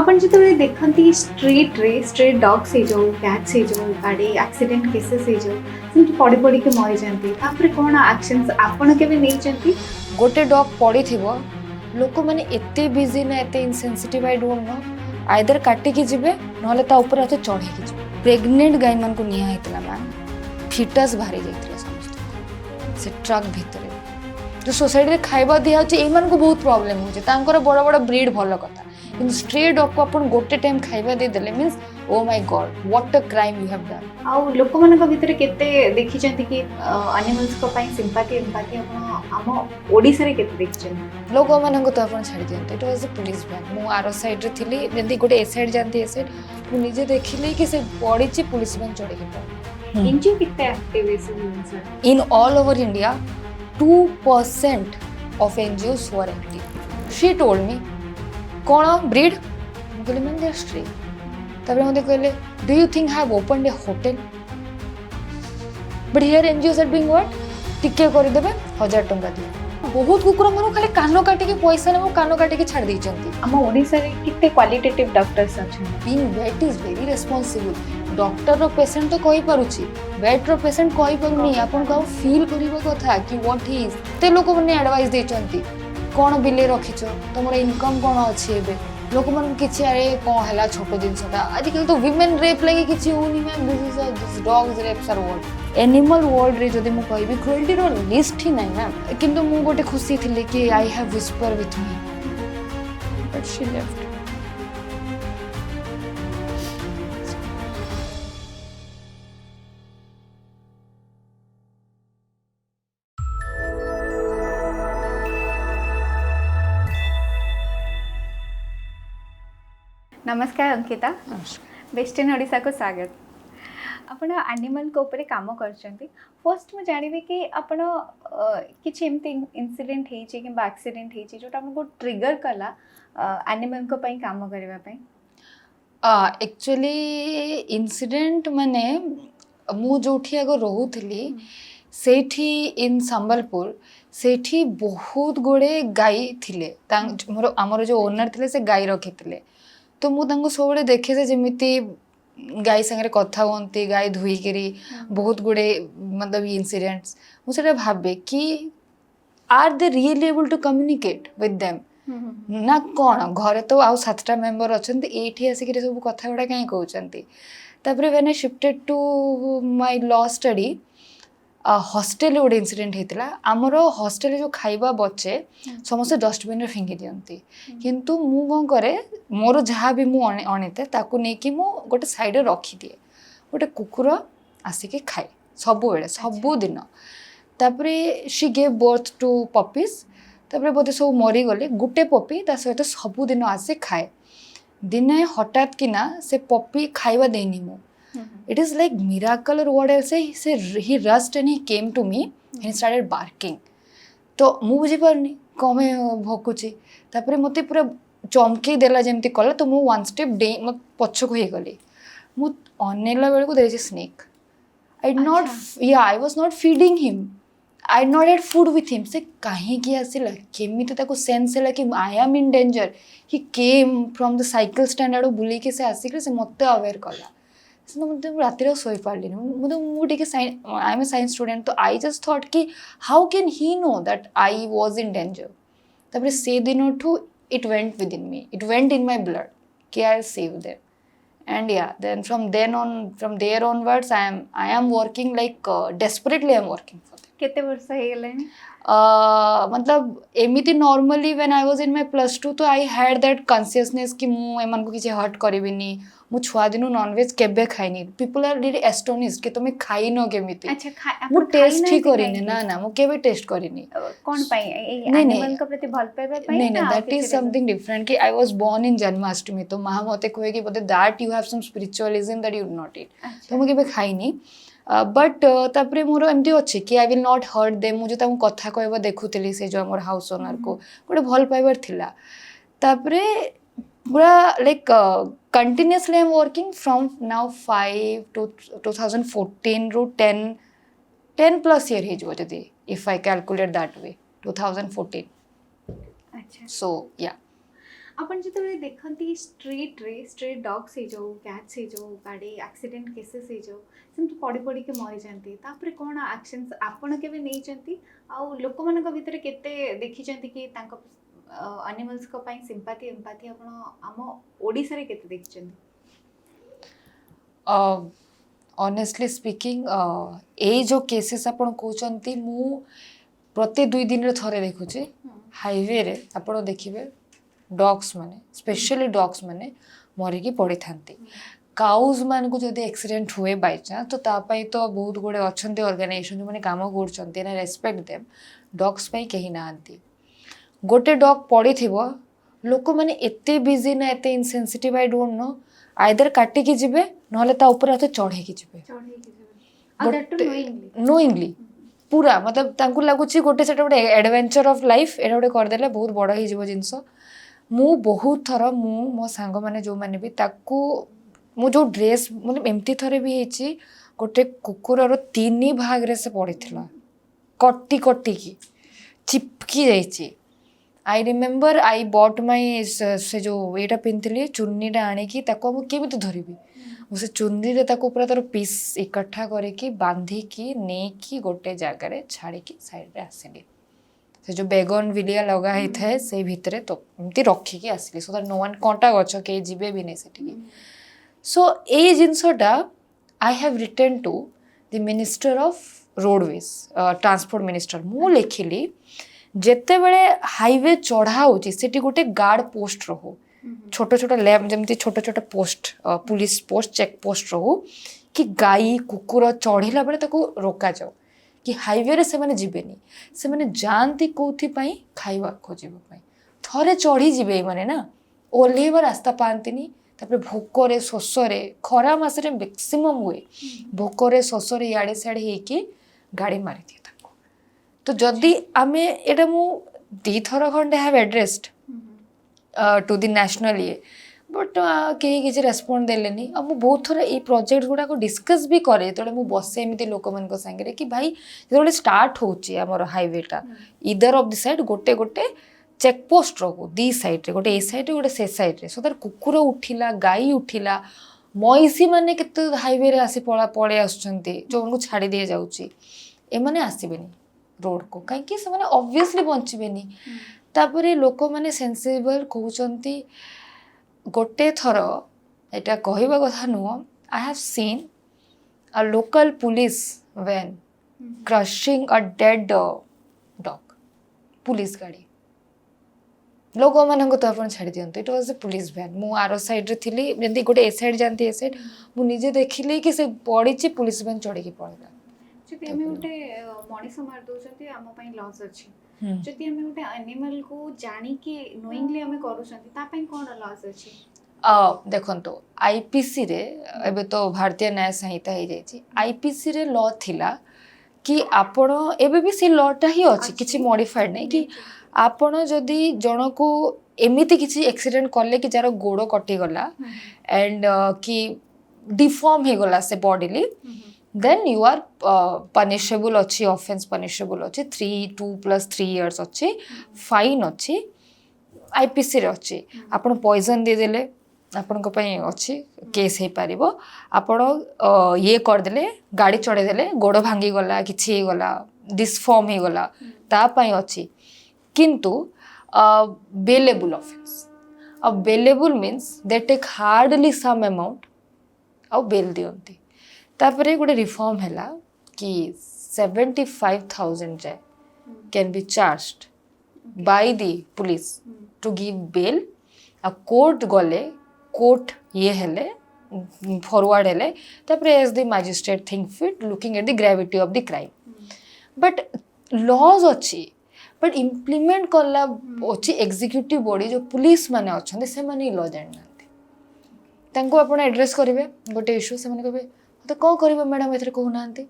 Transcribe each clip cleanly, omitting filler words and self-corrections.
आपण जिते देखती स्ट्रीट रे स्ट्रीट डॉग्स हो जाओ कैट्स हो जाओ गाड़ी एक्सीडेंट केसेस हो जाओ सेमती पड़ी पड़ी के मरी जाती तापर कौन एक्शंस आपण केबे नहीं चंती गोटे डॉग पड़ी थिबो लोक माने एते बिजी ना एते insensitive I don't know either काटिकी जिबे नहले ता ऊपर हाथ चढ़ेकी जिबे प्रेग्नेंट गाय मान को निया हेतला मैम फिटस बाहरी जाइतला समस्त से ट्रक भितरे जो सोसाइटी रे खाइबा दिया होचे एमान को बहुत प्रॉब्लम होचे तांकर बड़ बड़ ब्रीड भलो कथा इन स्ट्रे डॉग को अपन गोटे टाइम खाइबा दे देले means oh my God what a crime you have done आउ लोक मानक भितर केते देखि चंती कि एनिमल्स को पई सिंपैथी एम्पैथी आपण हम ओडिसा रे केते देखि चंती लोक मानक तो अपन छाड़ी दियंते it was a police van मु आरो साइड रे थिली जल्दी गोटे ए साइड जानती ए साइड मु निजे देखिले कि से बॉडी ची पुलिस वैन चढ़ी के एनजीओ किते एक्टिव है sir in all over India 2% of NGOs were active she told me कौन breed मैं कहले मैम they are stray तबरे मते कहले do you think I have opened a hotel but here NGOs are doing what टिके करि देबे 1000 टंका दिए बहुत कुकुर मन खाली कानो काटी के पैसा ने कानो काटी के छाड़ देचंती हम ओडिसा रे किते क्वालिटेटिव डॉक्टर्स अछन being vet is very responsible doctor रो पेशेंट तो कहि पारुची वेट रो पेशेंट कहि पारुनी आपन को फील करिबा कथा कि व्हाट ही इज ते लोक मने एडवाइस देचंती कोन बिले रखिचो तमरो इनकम कोन अछि एबे लोक मन किछि अरे कोन हला छोटो दिनसटा आजकल तो विमेन रेप लगे किछि होनी ma'am this dogs rapes are world animal world रे जदि मु कहबी क्रुएल्टी रो लिस्ट ही नै मैम किंतु मु गोटे खुशी थिले कि I have whisper with me but she left नमस्कार अंकिता वेस्टर्न ओडिशा को स्वागत आपण एनिमल को ऊपर काम करछंती फर्स्ट मु जानबे कि आपण किछि एमती इंसिडेंट हेइ छै कि एक्सीडेंट हेइ छै जोटा हमको ट्रिगर कला एनिमल को पई काम करबा पई एक्चुअली इंसिडेंट माने मु जोठी आगो रहूथली सेठी इन संबलपुर सेठी बहुत गोड़े गाई थिले मोर हमर जो ओनर थिले से गाई रखिथिले तो मु तांको सबले देखे से जेमिति गाई संगे कथा होती गाई धुईकरी बहुत गुड़े मतलब इंसिडेंट्स मुझे भावे कि are they really able to communicate with them ना कौन घरे तो आउ 7टा मेंबर अच्छा एठी आसिक सब कथा गुड़ा कहीं कहते तापर when I shifted to my law study hostel गोटे इनसीडेंट होता आमर हॉस्टेल जो खाइबा बचे समस्त डस्टबिन फिंगी दियंती किंतु मु कौन करे मोर जहाँ भी मु अणिते ताकू नहीं मु गोटे साइड रखी दिए गोटे कुकुर आसिक खाए सबु बेले सबु दिन तापरे she gave birth to puppies तापरे बोधे सब मरीगले गोटे पपी ता सहित सबुदिन आसे खाए दिने हठात किना से पपी खाइबा देनी मु it is like miracle or what else say he rushed and he came to me and he started barking तो मु बुझी पारनी कमे भकुची तापरे मते पूरा चमके देला जेमती कला तो मु वन स्टेप डे म पछको हे गली मु अनेला बेल को there is snake I did not yeah I was not feeding him I not had food with him से कहीं की आसिला केमिति ताको सेंस हैला कि I am in danger he came from the cycle stand आडो बुली के से आसिक से मते अवेयर कला राति शोई पार्ली मुझे I am a science student तो आई जस्ट थॉट कि how can he know that I was in danger तब से दिन ठू it went within me it went in my blood कि I save them and yeah then from there onwards I am working like desperately I am working for them केते वर्ष हे गेले मतलब एमिति normally when I was in my +2 तो I had that consciousness कि मु एमन को किछि हर्ट करिबिनी मु छुआ दिनु नॉनवेज केबे खाइनी पीपल आर रियली एस्टोनिश्ड कि तुमे खाइ न केमिति अच्छा मु टेस्ट ही करिनी ना ना मु केबे टेस्ट करिनी कोन पई एनिमल को प्रति भल पाइबा पई नहीं नहीं दैट इज समथिंग डिफरेंट कि I was born in Janmashtami तो मां मते कहे कि बोले that you have some spiritualism that you not it तो मु केबे खाइनी बट तापरे मोर एमती अच्छे कि I will not hurt them मुझे कथा कहबा देखुली से जो मोर हाउस ओनर को गोटे भल पाइबार थिला तापरे पूरा like continuously I am working from now 5 to 2014 रू 10+ year हो जदी if I calculate that way 2014 अच्छा सो या आपण जेतेबेले देखंती स्ट्रीट डॉग्स हे जो कैट्स हे जो गाड़ी एक्सीडेंट केसेस हे जो सेमती पड़ी पड़ी के मरी जाती तापर कौन एक्शंस आपण केबे नै चंती आ लोक मानक भितर केते देखि चंती कि तांको एनिमल्स को पई सिंपैथी एम्पैथी आपण आम ओडिसा रे केते देखि चंती ऑनेस्टली स्पीकिंग ए जो केसेस आपण कहउचंती मु प्रति 2 दिन रे थरे देखुची हाईवे रे आपण देखिबे डॉग्स माने स्पेशली डॉग्स माने मरिकी पड़ी थांती काउज मान को जदि एक्सीडेंट हुए बाय चांस तो तापाई तो बहुत गुड़े अच्छे ऑर्गेनाइजेशन जो मैंने काम कर रेस्पेक्ट देम डॉग्स पाई कहीं नांती गोटे डॉग पड़ी थिबो लोक माने एते बिजी ना एते insensitive I don't know either काटी की जिबे नहले ता ऊपर हाथ चढ़े की जिबे नोइंगली पूरा मतलब तांकु लागुची गोटे सेटा गोटे एडवेंचर ऑफ लाइफ एटा गोटे कर देले बहुत बड़ ही जिवो जिंस मु बहुत थर मो सांग माने जो माने भी ताकू मु जो ड्रेस मतलब एमती थरे भी हेची गोटे कुकुरर 3 भाग रे से पड़ीथिला कट्टी कट्टी की चिपकी जाइची I remember I bought my से जो एटा पिंथली चुन्नीटा आनिकी ताको मु केमिति धरिबी से चुन्नी रे ताको पूरा तार पीस इकट्ठा करके बांधिकी नेकी गोटे जगार छाड़िकी साइड रे आसिली से जो बेगन विलिया लगा ही थे से भितरे तो एमती रखिकी आसिली सो दैट नो वन कंटा गछ के जिबे भी नै सेठी सो ए जिनसटा I have written to the minister of roadways transport minister मु लिखिली जेते बेले हाईवे चढ़ा होची सेठी गोटे गार्ड पोस्ट रहो छोट छोट लैब जमती छोट छोट post police post check post रहो कि गाई कुकुर चढ़िला बेले ताको रोका जाओ कि हाईवे रे से माने जिबेनी से माने जानती कोथि पई खाइबा खोजिबा पई थरे चढ़ी जिबे माने ना ओलेवा रास्ता पांतिनी तापर भोकरे शोषरे खरा मासरे मैक्सिमम हुए भोकरे शोषरे याड़े साड़े हेकी गाड़ी मारी दिए ताको तो जदि आमे एटा मु 2 थर खंडे have addressed to the national ये बट कहीं किसी रेस्पॉन्ड देलेनी अब मु बहुत थोड़ा ये प्रोजेक्ट गुड़ा को डिस्कस भी करे तो मु बसे एमती लोक मन को संगे कि भाई जो स्टार्ट होची हमर हाईवेटा इधर ऑफ द साइड गोटे गोटे चेक पोस्ट रो दी साइड रे गोटे ए साइड रे गोटे से साइड रे सो तार कुकुर उठिला गाई उठिला मईसी माने केते हाईवे रे आसी पळे आसुचंती जो उनको छाड़ी दिए जाउची ए माने आसीबेनी रोड को काहे कि से माने ऑब्वियसली बंचिबेनी तापरे लोक माने सेंसिबल कहउचंती गोटे थर एटा कहबा कथा नुह I have seen a local police van crushing a dead dog police गाड़ी लोक मान तो आप छाड़ी दिंतु it was a police van मु आर साइड रे थिली जंती गोटे ए साइड जानती ए साइड मु निजे देखिली कि से पड़ी पुलिस वैन चढ़ी की पड़ला जदि आमे गोटे मनीष मार दोचंती आम पई लॉस अछि जदि आमे गोटे एनिमल को जानी कि नोइंगली आमे करूचंती ता पई कोन लॉस अछि देखंतो आईपीसी रे एबे तो भारतीय न्याय संहिता हे जायछि आईपीसी रे लॉ थिला कि आपण एबे भी से लॉटा ही अछि किछि मॉडिफाइड नै कि आपण जदि जण को एमिति किछि एक्सीडेंट करले कि जार गोड़ कटि गला एंड कि डिफॉर्म हे गला से bodily then you are punishable अच्छी offense punishable अच्छी 2+3 years अच्छी fine अच्छी IPC रे अच्छी आपण poison दे देले आपण को पई अच्छी केस हे पारिबो आपण ये कर देले गाड़ी चढ़े देले गोड़ भांगी गला किछि हे गला डिसफॉर्म हे गला ता पई अच्छी किंतु bailable offense bailable means they take hardly some amount और bail दियंती तापरे गोटे रिफॉर्म हैला कि 75,000 जाए can be charged by the police to give bail आ कोर्ट गले कोर्ट ये हेले फॉरवर्ड हेले तापरे as the magistrate think fit looking at the gravity of the crime but laws अच्छी बट इम्प्लीमेंट करला अच्छी एग्जीक्यूटिव बॉडी जो पुलिस माने अच्छे से माने लॉ जानना तांको आपण एड्रेस करिवे गोटे इश्यू से माने कहबे तो कौन करिबा मैडम एथरे कहू नांती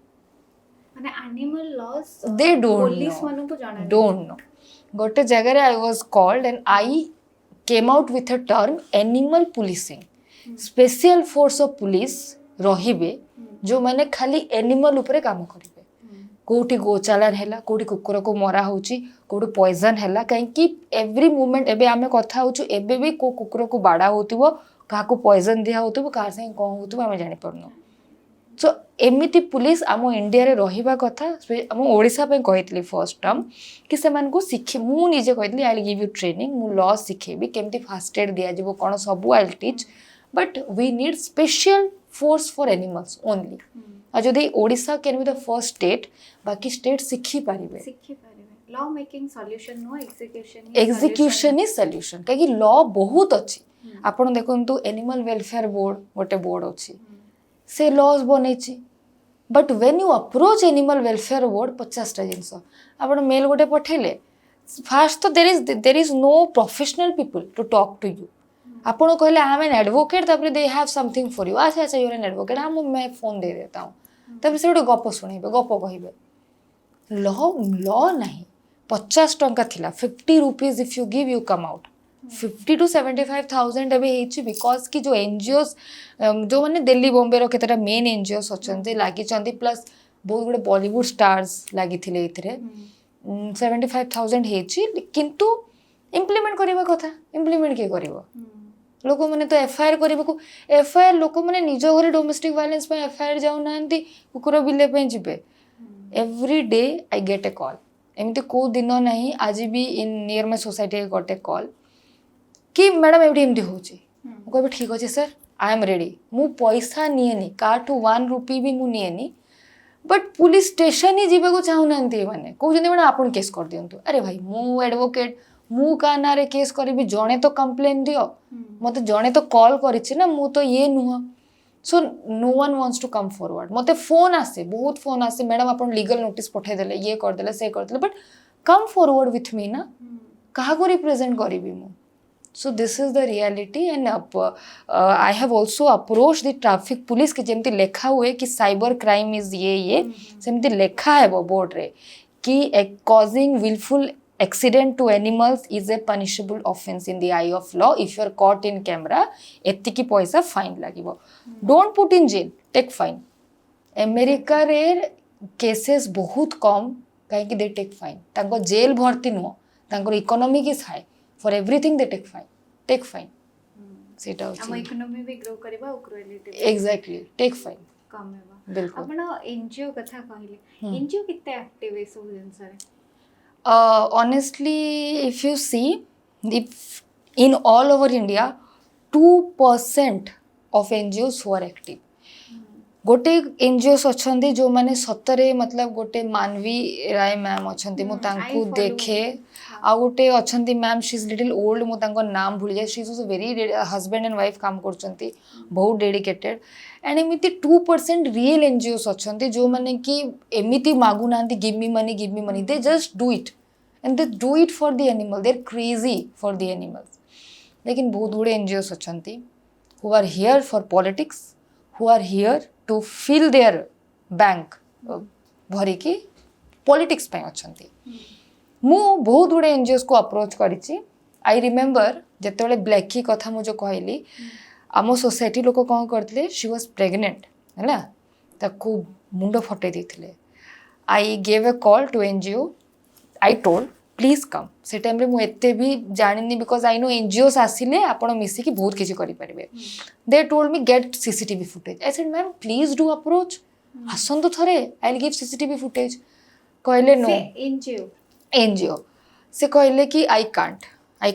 माने एनिमल लॉस दे पुलिस मानु को जाना डोंट नो गोटे जगह रे I was called and I came out with a term animal policing special force of police रहिबे जो माने खाली एनिमल ऊपर काम करिवे कोठी गोचालान है कोठी कुकुर को मरा होची कोठी पॉइजन है कहीं एवरी मोमेंट एबे आमे कथा होचु एबे भी को कुकुर को बाड़ा होतिबो का को पॉइजन दिया होतिबो का से कोन होतिबो आमे जानि परनो सो एमिति पुलिस आम इंडिया रे रहिबा कथा आम ओडिसा पे कहितली फर्स्ट टर्म कि सेमान को शिखे मु निजे कहितली I will give you training मु लॉ शिखेबी केमती फास्ट एड दिया जिवो कोन सब I will teach but we need special force for animals only आ जदि Odisha can be the first state बाकी स्टेट शिखी पारिबे law making solution no execution is solution कहि लॉ बहुत अछि आपण देखंतु एनिमल वेलफेयर बोर्ड गोटे बोर्ड अछि से लॉज बनैछि but when you approach animal welfare board 50टा जिंस आपण मेल गोटे पठेले फास्ट तो there is no professional people to talk to you आपण कहले आई एम एन एडवोकेट तापर they have something for you अच्छा अच्छा यू आर एन एडवोकेट हम मैं फोन दे देता हूं तापर से गोटे गप सुनेबे गप कहिबे लॉ लॉ नहीं 50 टंका थिला 50 rupees if you give you come out 50 to 75,000 एबे हेछि बिकॉज कि जो एनजीओस जो माने दिल्ली बॉम्बे रो केतरा मेन एनजीओस अछंती लागि चंदी प्लस बहुत गुडे बॉलीवुड स्टार्स लागि थिले इथरे 75,000 हेछि किंतु इम्प्लीमेंट करबा कथा इम्प्लीमेंट के करबो लोक माने तो एफआईआर करबा को एफआईआर लोक माने निजो घरे डोमेस्टिक वायलेंस पे एफआईआर जाउ नांती कुकुर बिले पे जिबे every day I get a call एमती को दिन नहीं आज भी इन नियर माय सोसाइटी गोटे कॉल कि मैडम एमती होची कहबे ठीक अच्छे सर आई एम रेडी मु पैसा निएनी काठू 1 रुपी भी मु निएनी बट पुलिस स्टेशन ही जीवा को चाहू नांती माने कहउजंती मैडम आपण केस कर दियंतु अरे भाई मु एडवोकेट मु का नारे केस करबी जणे तो कंप्लेन दियो मते जणे तो कॉल करिछि ना मु तो ये नुह so no one wants to come forward मते फोन आसे बहुत फोन आसे मैडम आपण लीगल नोटिस पठे देले ये कर देले से कर देले but come forward with me ना कहा को रिप्रेजेंट करबी मु so this is the reality and I have also approached the traffic police कि जेमती लेखा हुए कि cyber crime is ये सेमती लेखा है वो बोर्ड रे कि causing willful accident to animals is a punishable offense in the eye of law if you are caught in camera एत्तिकी पैसा फाइन लागिवो don't put in jail take fine America रे केसेस बहुत कम काहे कि दे टेक फाइन तांको जेल भर्ती नुह तांको economy is high for everything they take fine सेटा हम इकोनॉमी भी ग्रो करबा क्रुएलिटी एग्जैक्टली टेक फाइन कम हेबा बिल्कुल आपण एनजीओ कथा कहले एनजीओ किते एक्टिव है सब जिंस रे honestly if you see if in all over India 2% of NGOs who are active गोटे एनजीओस अच्छे जो माने सतरे मतलब गोटे मानवी राय मैम अच्छे मु तांको देखे आ गोटे अच्छे ma'am she is little old मु तांको नाम भूल जाए she is very husband and wife काम करचंती बहुत डेडिकेटेड एंड एमिति 2% रियल एनजीओस अच्छे जो माने कि एमिति मागु नांती give me money they just do it and they do it for the animal they are crazy for the animals लेकिन बहुत गुड़े एनजीओस अच्छे who are here for politics who are here to fill their bank भरिकी politics पे अच्छंती मु बहुत गुड़े एनजीओस को अप्रोच करिछि आई रिमेंबर जेतेबेले ब्लैकी कथा मु जो कहली आम सोसाइटी लोक कौन करते शी वाज प्रेग्नेंट है ताकू मुंड फटे देथिले I gave a call to NGO I told please come से टाइम मु एते भी जानिनी बिकॉज आई नो एनजीओस आसिले आपण मिसिकी बहुत किछि करि परिबे they told me get CCTV footage I said ma'am please do approach आसंतु थरे I will give CCTV footage कहले नो एनजीओ से कहले कि आई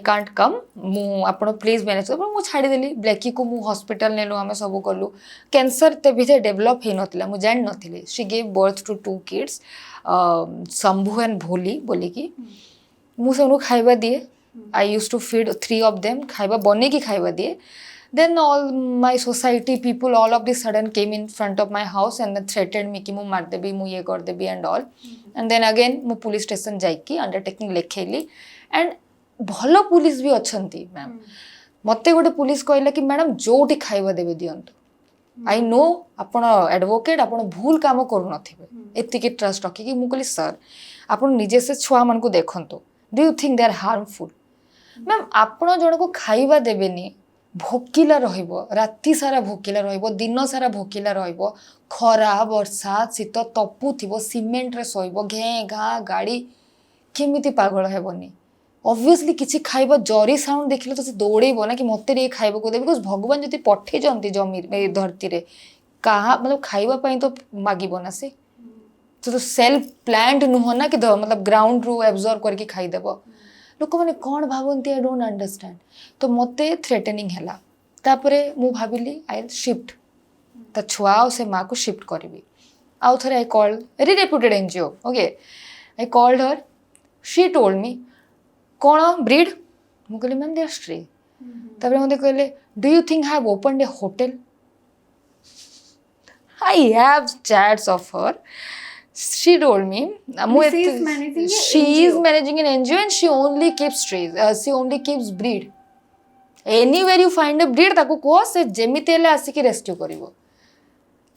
कांट कम मु आपण प्लीज मैनेज कर मु छाड़ी देली ब्लैकी को मु हॉस्पिटल नेलो हमें सब कलु कैंसर ते भी डेवलप हे नथिला मु जान नथिले she give birth to 2 kids Shambhu and Bholi बोली कि मु सबनु खाइबा दिए I used to feed 3 of them खाइबा बने की खाइबा दिए then all my society people all of this sudden came in front of my house and then threatened me कि मु मार देबी मु ये कर देबी and all and then again मु पुलिस स्टेशन जाई की अंडरटेकिंग लेखेली and भलो पुलिस भी अछंती मैम मते गोटे पुलिस कहला कि मैडम जोटी खाइबा देबे दियंतु आई नो आपण एडवोकेट आपण भूल काम करू नथिबे एतिके ट्रस्ट रखी कि मु कहली सर आपण निजे से छुआ मन को देखंतु do you think they are harmful ma'am आपण जण को खाइबा देबेनी ଭୋକିଲା ରହିବ, ରାତି ସାରା ଭୋକିଲା ରହିବ, ଦିନ ସାରା ଭୋକିଲା ରହିବ, ଖରା ବର୍ଷା ଶୀତ ତପୁଥିବ, ସିମେଣ୍ଟରେ ଶୋଇବ, ଘେଁ ଘାଁ ଗାଡ଼ି, କେମିତି ପାଗଳ ହେବନି? ଅବଭିୟସଲି କିଛି ଖାଇବା ଜରି ସାଉଣ୍ଡ ଦେଖିଲେ ତ ସେ ଦୌଡ଼େଇବ ନା କି ମୋତେ ଟିକେ ଖାଇବାକୁ ଦେବେ, ବିକଜ ଭଗବାନ ଯଦି ପଠେଇଛନ୍ତି ଜମି ଧରତୀରେ କାହା मतलब ଖାଇବା ପାଇଁ ତ ମାଗିବ ନା ସେ, तो सेल्फ प्लांट नुह ना कि मतलब ग्राउंड रू एब्जॉर्ब करके खाईदेव। लोक मैंने कौन भावती आई डोंट अंडरस्टैंड। तो मते थ्रेटनिंग हैला तापरे मु भाबिली आई शिफ्ट ता छुआ और से माँ को शिफ्ट करी आउ थे I called very reputed NGO okay I called her she told me कौन ब्रीड मु कहली मैम दे आर स्ट्रे तापरे मते कहले do you think have opened A hotel I have chats of her she told me she is managing she is managing an NGO and she only keeps strays she only keeps breed anywhere you find a breed ताको को से जेमिते हेले आसिकी rescue करिवो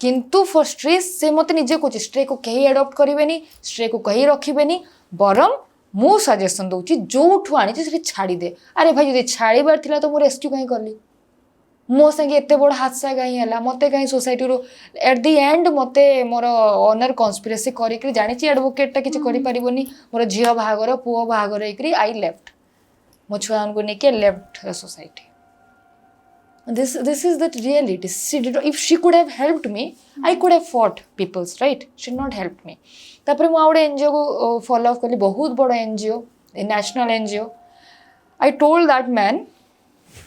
किंतु for stress से मते निजे को stray को कहीं एडॉप्ट करिवेनी स्ट्रे को कहीं रखिबेनी बरम मु सजेशन दउची जोठु आनी से छाड़ी दे अरे भाई जदी छाड़ीबार थिला तो मु रेस्क्यू कहीं करली मो संगे एत बड़ हादसा कहीं है मत कहीं सोसाइटी एट दि एंड मत मोर ओनर कन्स्पिरेसी करी जानी एडवोकेटा किसी कर मोर झील बाहागर पुओ बाहागर आई लेफ्ट मो छुआ को लेके left the society this is the reality if she could have helped me I could have fought people's right she not help me तापर मु आउट एनजीओ को फॉलो अप कली बहुत बड़ NGO national NGO I told that man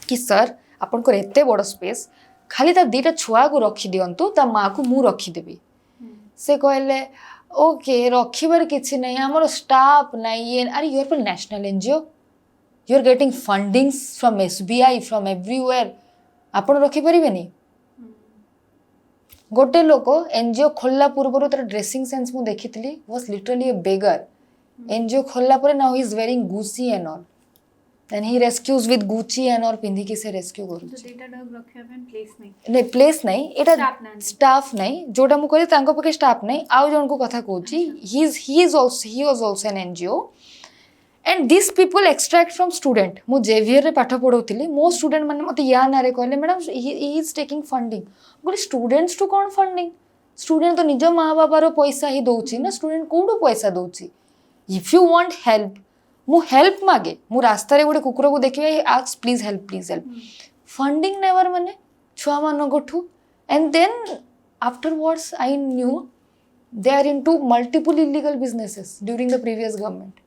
कि sir आपन को एते बड़ स्पेस खाली ता दीटा छुआ को रखी दियंतु ता माँ को मु रखीदेवी से कहले ओके रखिबार किछि नहीं हमर स्टाफ नहीं अरे यू आर पर national NGO you are getting fundings from SBI from everywhere आपन रखी परिबेनी गोटे लोक एनजीओ खोलला पूर्व तर ड्रेसिंग सेंस मु देखितली was literally a beggar NGO खोलला परे now he is wearing Gucci and all and he rescues with Gucci and or पिंधी की से rescue करू तो डेटा डॉग रखे अपन प्लेस नहीं नहीं प्लेस नहीं एटा स्टाफ नहीं जोटा मु कहली तांको पके स्टाफ नहीं आउ जन को कथा कहूची he was also an NGO and these people extract from student मु जेवियर रे पाठ पढौतिली मो स्टूडेंट माने मते या ना रे कहले madam he is taking funding बोले स्टूडेंट्स टू कोन फंडिंग स्टूडेंट तो निज माँ बाबा रो पैसा ही दउची ना स्टूडेंट कोडो पैसा दउची इफ यू वांट हेल्प मु हेल्प मागे मु रास्ता रे गोटे कुकुर को देखिबे ask please help funding never माने छुआ मान गोठू and then afterwards I knew they are into multiple illegal businesses during the previous government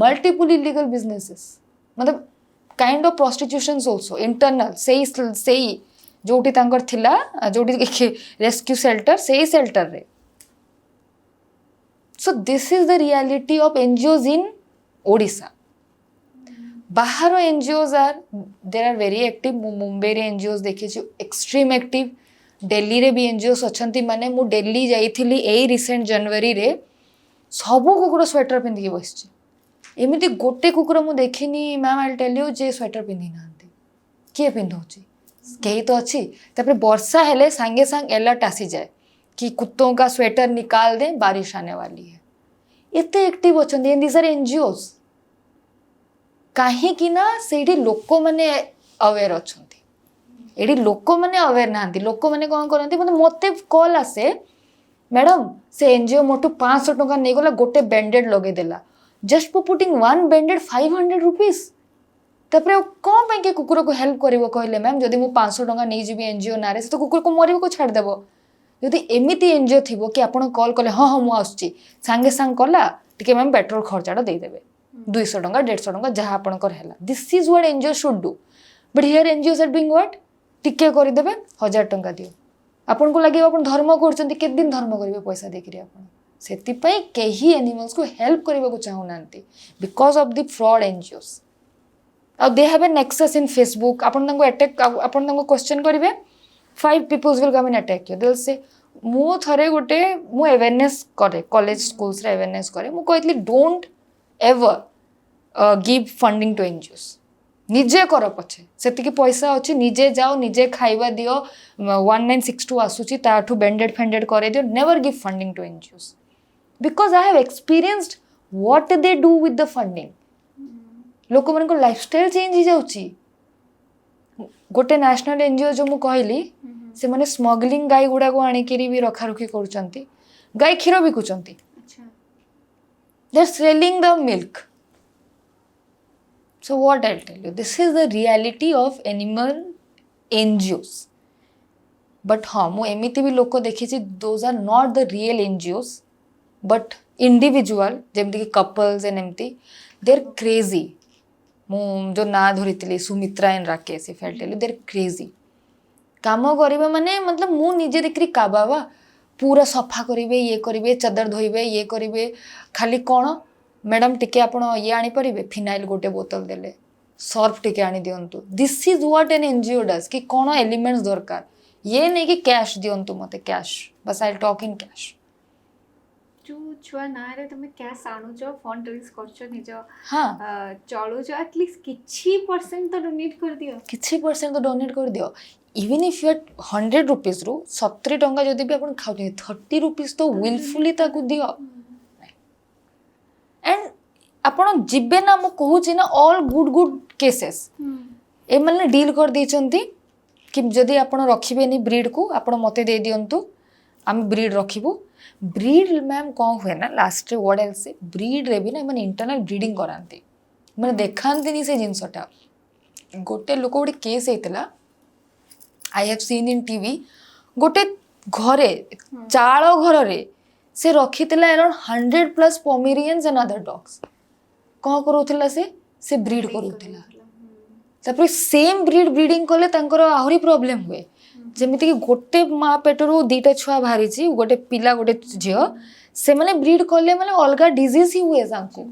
multiple illegal businesses मतलब kind of prostitutions also internal सेई जोटी तांकर थिला जोटी रेस्क्यू शेल्टर सेई शेल्टर रे so this is the reality of NGOs इन ओडिशा बाहर NGOs are there are very active Mumbai रे एनजीओज देखी एक्सट्रीम एक्टिव दिल्ली रे भी एनजीओज अच्छी माने मु दिल्ली जाइथिली एई रिसेंट जनवरी रे सबू कुकुर स्वेटर पिंधिकी बसछि एमिति गोटे कुकुर मु देखिनी मैम आई टेल यू जे स्वेटर पिंधि नांती किए पिंधौछि कहीं तो अच्छी तापर वर्षा हेले सांगे सांग अलर्ट आसी जाए कि कुत्तों का स्वेटर निकाल दें बारिश आने वाली है एते एक्टिव अछंती एंड दिस आर एनजीओज कहीं ना सेठी लोक माने अवेयर अछंती एठी लोक माने अवेयर नांती लोक माने कोन करंती मते कॉल आसे मैडम से एनजीओ मोटू 500 टका नै गला गोटे बैंडेड लगे देला just for putting one bandaid 500 rupees तापरे कोन पे के कुकुर को हेल्प करिवो कहले मैम जदी मु 500 टका नै जिबी एनजीओ नारे से तो कुकुर को मरिबो को छाड़ देबो यदि एमिति एनजीओ थी कि आप कॉल कले हाँ हाँ मुझे सांगे सांग कला टी मैम पेट्रोल खर्चाटा देदेवे 200 टका 150 टका जहाँ आपंकर है this is what NGO should do but here NGO are doing what टिके करदेवे 1000 टका दियो आपन को लगे आप धर्म कर दिन धर्म करेंगे पैसा देकर आप से एनिमल्स को हेल्प करने को चाहूना because of the fraud NGOs they have a nexus in Facebook आपन अटैक आपन क्वेश्चन करेंगे 5 peoples will come in attack you they will say मु थरे गोटे मु अवेयरनेस करे कॉलेज स्कूल्स रे अवेयरनेस करे मु कहतली don't ever give funding to NGOs निजे कर पछे सेति पैसा अच्छे निजे जाओ निजे खाइबा दियो 1962 आसुची ताठू बेंडेड फेंडेड करे दियो never give funding to NGOs because I have experienced what they do with the funding लोक मन को लाइफस्टाइल चेंज ही जाउची गोटे नेशनल एनजीओ जो मु कहली से माने स्मगलिंग गाई गुड़ा को आनिकी भी रखारुखी करुचंती गाई क्षीर बिकुचंती अच्छा they are selling the milk so what I'll tell you this is the reality of animal NGOs but हाँ मु एमिति भी लोक देखी those are not the real NGOs but individual जेमती कि couples and एमती they're crazy मु जो ना धरितली Sumitra and Rakesh if I'll tell you they're crazy काम करिबा माने मतलब मु निजे देखरी काबावा पूरा सफा करिवे ये करिवे चदर धोइबे ये करिवे खाली कोन मैडम टिके आपण ये आनी परिबे फिनाइल गोटे बोतल देले सर्फ टिके आनी दियंतु this is what an NGO does कि कोन एलिमेंट्स दरकार ये नहीं कि कैश दियंतु मते कैश बस आई टॉक इन कैश जो छुआ ना रे तुम कैश आणुच फंड रेज करछ निज हाँ चलुच एटलीस्ट किछि परसेंट तो डोनेट कर दियो किछि परसेंट तो डोनेट कर दियो even if you are 100 rupees रु 70 टंका जदि भी आपण खाउ 30 रुपीस तो विलफुली ताकू दियो एंड आपण जिबे ना मु कहूची ना ऑल गुड गुड केसेस ए माने डील कर दैचंती कि जदि आपण रखिबेनी ब्रीड को आपण मते दे दियंतु हम ब्रीड रखिबु ब्रीड मैम कौन हुए ना लास्ट रे व्हाट एल्स ब्रीड रे भी ना माने इंटरनल ब्रीडिंग करांती माने देखांतीनी से जिंसटा गोटे लोक गोटे केस हेतला I have seen in TV गोटे घरे चाळ घर रे से रखितला around 100 plus Pomeranians and other dogs कौन करूथिला से ब्रीड करूथिला तापर सेम ब्रीड ब्रीडिंग कले तांकर आहुरी प्रॉब्लम हुए जेमिति कि गोटे माँ पेटरू दीटा छुआ बाहरी छी गोटे पिला गोटे झियो से माने ब्रीड कले माने अलगा डिजीज ही हुए सांको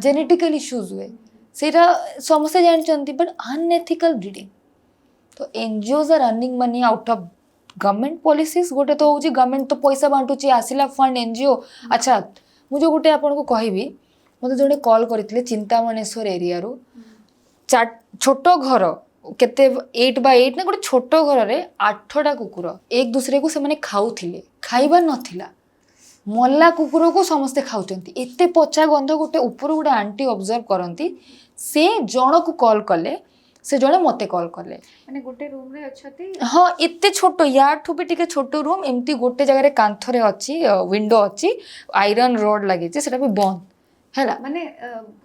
जेनेटिकल इश्यूज हुए सेटा समस्या जानचंती बट अनएथिकल ब्रीडिंग तो NGOs are earning money out of government policies गोटे तो होची गवर्नमेंट तो पैसा बांटुची आसिला फंड एनजीओ अच्छा मु जो गोटे आपन को कहबी मते जने कॉल करथिले चिंतामणेश्वर एरिया रो छोटो घर केते 8x8 ना गोटे छोटो घर रे 8टा कुकुर एक दूसरे को से माने खाउथिले खाइबा नथिला मल्ला कुकुर को समस्ते खाउचंती एते पचा गंध गोटे ऊपर गोटे आंटी ऑब्जर्व करंती से जण को कॉल कले से जणे मते कॉल कले माने गोटे रूम रे अछती हाँ एते छोटो याठू भी टिके छोटो रूम एमती गोटे जगह रे कांथरे अछि विंडो अछि आयरन रोड लागि छै सेटा भी बंद हैला माने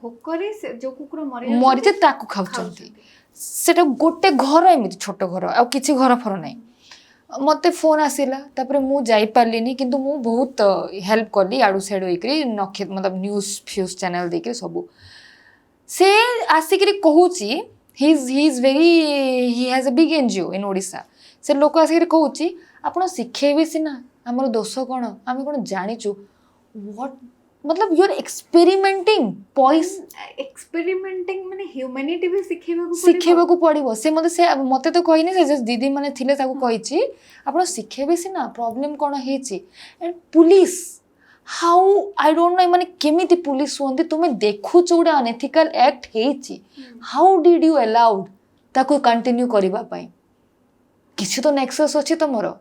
भोकरे जो कुकुर मरि जे ताकू खाउचंती सेटा गोटे घर एमती छोटो घर आ किछि घर फर नै मते फोन आसिला तापर मु जाई पारलिनी किंतु मु बहुत हेल्प करली आडू सेड होइकरी नखे मतलब न्यूज़ फ्यूज चैनल देखि सबु से आसिकरी कहूची he is very he has a big NGO in Odisha से लोक आसिकरी कहूची आपण सिखेबे सिना हमर दोष कोन आमे कोन जानिचु व्हाट मतलब यू आर एक्सपेरिमेंटिंग पॉइस एक्सपेरिमेंटिंग माने ह्यूमैनिटी भी सिखेबा को पड़िबो से मते तो कहिने से दीदी माने थिले ताको कहिची आपण सिखेबे सिना प्रॉब्लम कोन हेची and police how I don't no माने केमिति पुलिस होंदी तुमे देखु चोडा अनएथिकल एक्ट हेची हाउ डिड यू अलाउड ताको कंटिन्यू करिबा पई किछि तो नेक्सस अछि तमरो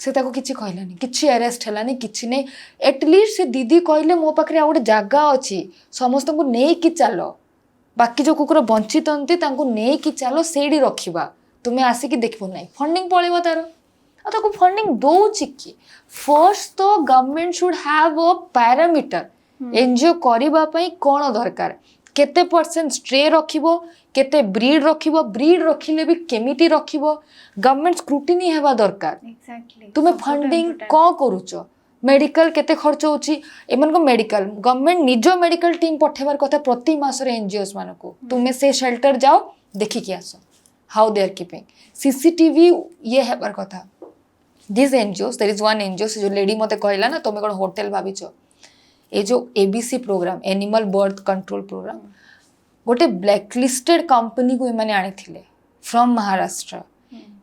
से ताको किछि कहलानी किछि अरेस्ट हलानी किछि नै एटलीस्ट से दीदी कहले मो पाखरे आ गोटे जागा अछि समस्त को नै कि चालो बाकी जो कुकुर बंचित अंती तांको नै कि चालो सेडी रखिबा तुमे आसी कि देखबो नै फंडिंग पळेबो तारो आ ताको फंडिंग दोउची कि फर्स्ट तो government should have a parameter NGO करिबा पई कोन दरकार केते परसेंट स्ट्रे रखिबो केते ब्रीड रखिबो ब्रीड रखिले भी केमिति रखिबो गवर्नमेंट स्क्रूटिनी हेबा दरकार एग्जैक्टली तुमे फंडिंग को करूचो मेडिकल केते खर्च होची एमन को मेडिकल गवर्नमेंट निजो मेडिकल टीम पठेबार कथा प्रति मास रे एनजीओस मानको तुमे से शेल्टर जाओ देखि कि आसो how they are keeping CCTV ये हेबार कथा this NGOs there is one NGO जो लेडी मते कहला ना तुमे कोन होटल भाबिचो ए जो ABC program animal birth control program गोटे ब्लैकलिस्टेड कंपनी को माने आनी थिले फ्रॉम महाराष्ट्र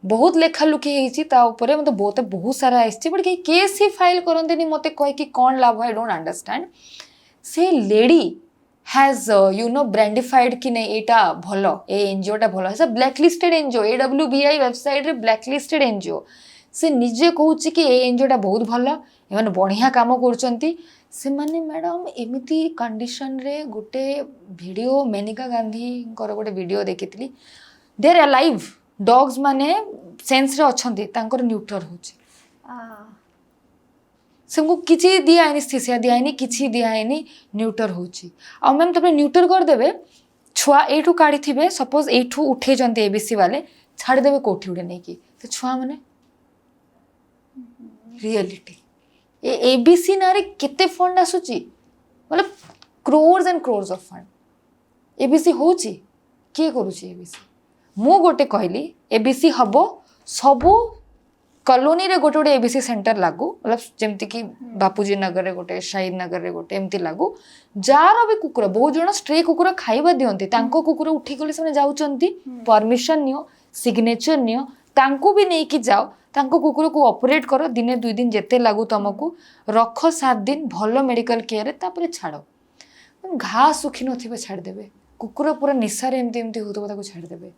बहुत लेखा लुकी हेची ता ऊपर मते बहुत सारा आइछि बट केस ही फाइल करंतेनी मते कह कि कोन लाभ आई डोंट अंडरस्टैंड से लेडी हैज यू नो ब्रांडिफाइड कि नहीं एटा भलो ए एनजीओ टा भलो है ब्लैकलिस्टेड एनजीओ एडब्ल्यूबीआई वेबसाइट रे ब्लैकलिस्टेड एनजीओ से निजे कहूची कि ए एनजीओ टा बहुत भलो एमाने बढ़िया काम करचंती से माने मैडम एमिति कंडीशन रे गोटे वीडियो मेनिका गांधी गोटे वीडियो देखितली दे आर अलाइव डॉग्स माने सेंस रे अछंती तांकर न्यूटर होची सबको किसी दिया एनेस्थेसिया दिया नहीं किसी दिया नहीं न्यूटर होची आ मैम तबे न्यूटर कर देबे छुआ एठू काढी थिबे सपोज एठू उठे जंते एबीसी वाले छाड़ देबे कोठी उडे नहीं की तो छुआ माने रियलिटी ए एबीसी नारे केते फंड आसुची मतलब crores and crores of fund ABC होची के करूची एबीसी मु गोटे कहली एबीसी हबो सबो कॉलोनी रे गोटे गोटे एबीसी सेंटर लागू मतलब जेमती कि बापूजी नगर रे गोटे शाहीद नगर रे गोटे एमती लागू जार भी कुकुर बहुत जन स्ट्रे कुकुर खाइबा दियंती तांको कुकुर उठी गले से जाउचंती परमिशन नियो सिग्नेचर नियो तांको भी नहीं कि जाओ तांको कुकुर को ऑपरेट करो दिने 2 दिन जेते लागू तुमको रख 7 दिन भलो मेडिकल केयर तापर छाड़ो घा सुखी नथिबे छाड़ देबे कुकुर पूरा निशा रे एमती एमती होतो ताको छाड़ देबे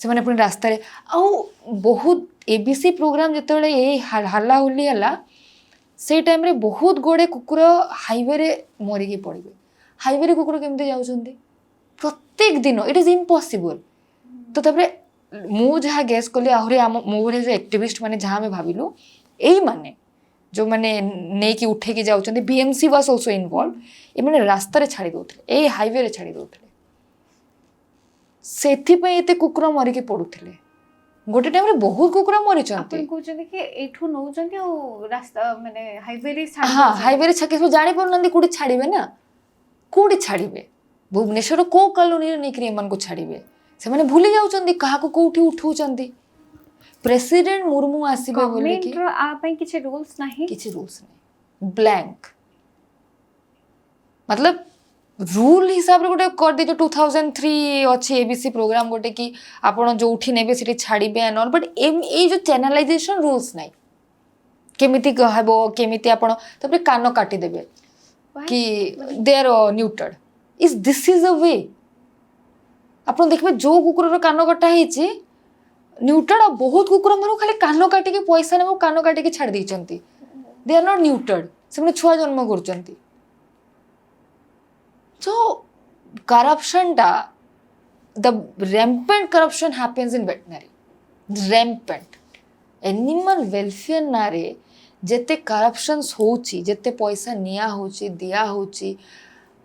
से माने पुणी रास्ता रे आउ बहुत एबीसी प्रोग्राम जेतेबेले ए हल्ला हुल्ली हला से टाइम रे बहुत गोड़े कुकुर हाईवे रे मरी के पड़िबे हाईवे रे कुकुर केमते जाउछंती प्रत्येक दिन इट इज इम्पॉसिबल तो तबरे मु जहाँ गेस कली आहरी आम मो भले जो एक्टिविस्ट माने जहाँ में भाविलु एई माने जो माने ने कि उठे कि जाउछंती बीएमसी वाज आल्सो इन्वॉल्व ए माने रास्ता रे छाड़ी दोथले ए हाईवे रे छाड़ी दोथले सेथि पे एते कुकुर मरी के पडुथले गोटे टाइम रे बहुत कुकुर मरी चंती अपन कहउछंती कि एठू नउछंती आ रास्ता माने हाईवे रे छाड़ी हां हाईवे रे छके जानि पड़नंदी कुडी छाड़ीबे ना कुडी छाड़ीबे भुवनेश्वर को कॉलोनी रे नेकरी मन को छाड़ीबे से माने भूली जाउचंदी काहा को कोठी उठौचंदी प्रेसिडेंट मुर्मू आसीबे बोले कि गवर्नमेंट आ पई किछ रूल्स नाही किछि रूल्स नहीं ब्लैंक मतलब रूल हिसाब रे गोटे कर दे जो 2003 अच्छी एबीसी प्रोग्राम गोटे कि आपण जो उठी नेबे सिटी छाड़ीबे एंड ऑल बट ए जो चैनलाइजेशन रूल्स नाही केमिति कहबो केमिति आपण तबरे कान काटी देबे कि they are neutered is this is a way आपण देखबे जो कुकुर रो कान कटा हेची न्यूटर्ड बहुत कुकुर मानो खाली कान काटी के पैसा नेबो कान काटी के छाड़ दैचंती दे आर नॉट न्यूटर्ड से माने छुआ जन्म करचंती so corruption da the rampant corruption happens in veterinary rampant animal welfare na re jete corruptions hochi jete paisa niya hochi diya hochi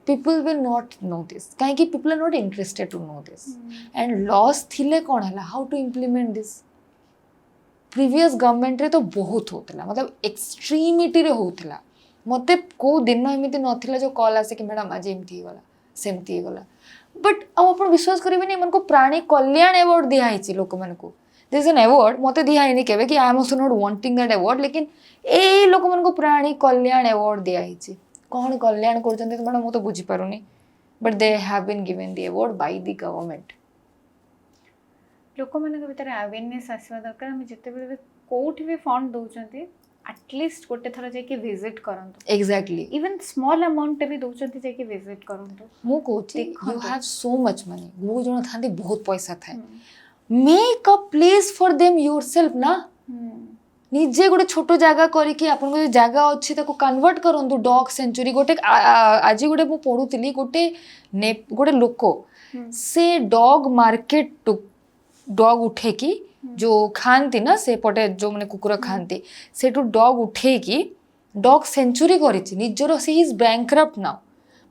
people will not know this kaiki people are not interested to know this and laws thile kon hala how to implement this previous government re to bahut hotla matlab extremity re hotla मते को दिन एमती नथिला जो call आसे कि madam आज एमती गला सेमती गला बट अब अपन विश्वास करिबे नै मन को प्राणी कल्याण अवार्ड दिया हिची लोक मन को दिस इज एन अवार्ड मते दिया हिनी केबे कि I am also not wanting that award लेकिन ए लोक मन को प्राणी कल्याण अवार्ड दिया हिची कोन कल्याण करजंते मैडम मो तो बुझी पारुनी but they have been given the award by the government लोक मन के भीतर अवेयरनेस आसीबा दरकार हम जते बेले कोठी भी फंड दोचंती एटलीस्ट गोटे थर जाके विजिट करंतु एग्जैक्टली इवन स्मॉल अमाउंट भी दोचंती जाके विजिट करंतु मु Kochi you have so much money बहुत जण थांदी बहुत पैसा थाए make a place for them yourself ना निजे गोटे छोट जगह करिके आपन को जगह अछि ताको कन्वर्ट करंतु डॉग सेंचुरी गोटे आज गोटे मु पढुतली गोटे लोको से डॉग मार्केट डॉग उठे की जो खाती ना से पटे जो मैंने कुकुर खाती से डॉग उठे की डॉग सेंचुरी करिछि निजर से is bankrupt now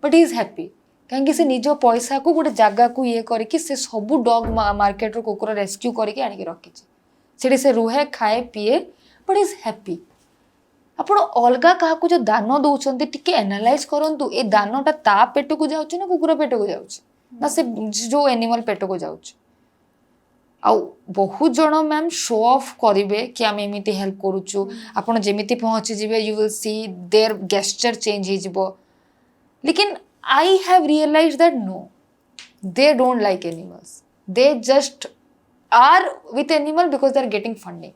but he is happy कहीं से निज पैसा को गोटे जगह को ये करके से सब डॉग मार्केट रो कुकुर रेस्क्यू करके आनिक रखिछि सेठी से रुहे खाए पिए बट इज हैप्पी आपण अलगा काहा को जो दान दउछन्ते टिके एनालाइज करंतु ए दानटा ता पेट को जाउछि ना कुकुर पेट को जाउछि ना से जो एनिमल पेट को जाउछि आउ बहुत जन मैम शो ऑफ करेंगे कि आम एमती हेल्प करुचु आपन जेमिति पहुँची जीवे you will see their gesture change हो जिवो लेकिन I have realize that no they don't like animals they just are with animal because they are getting funding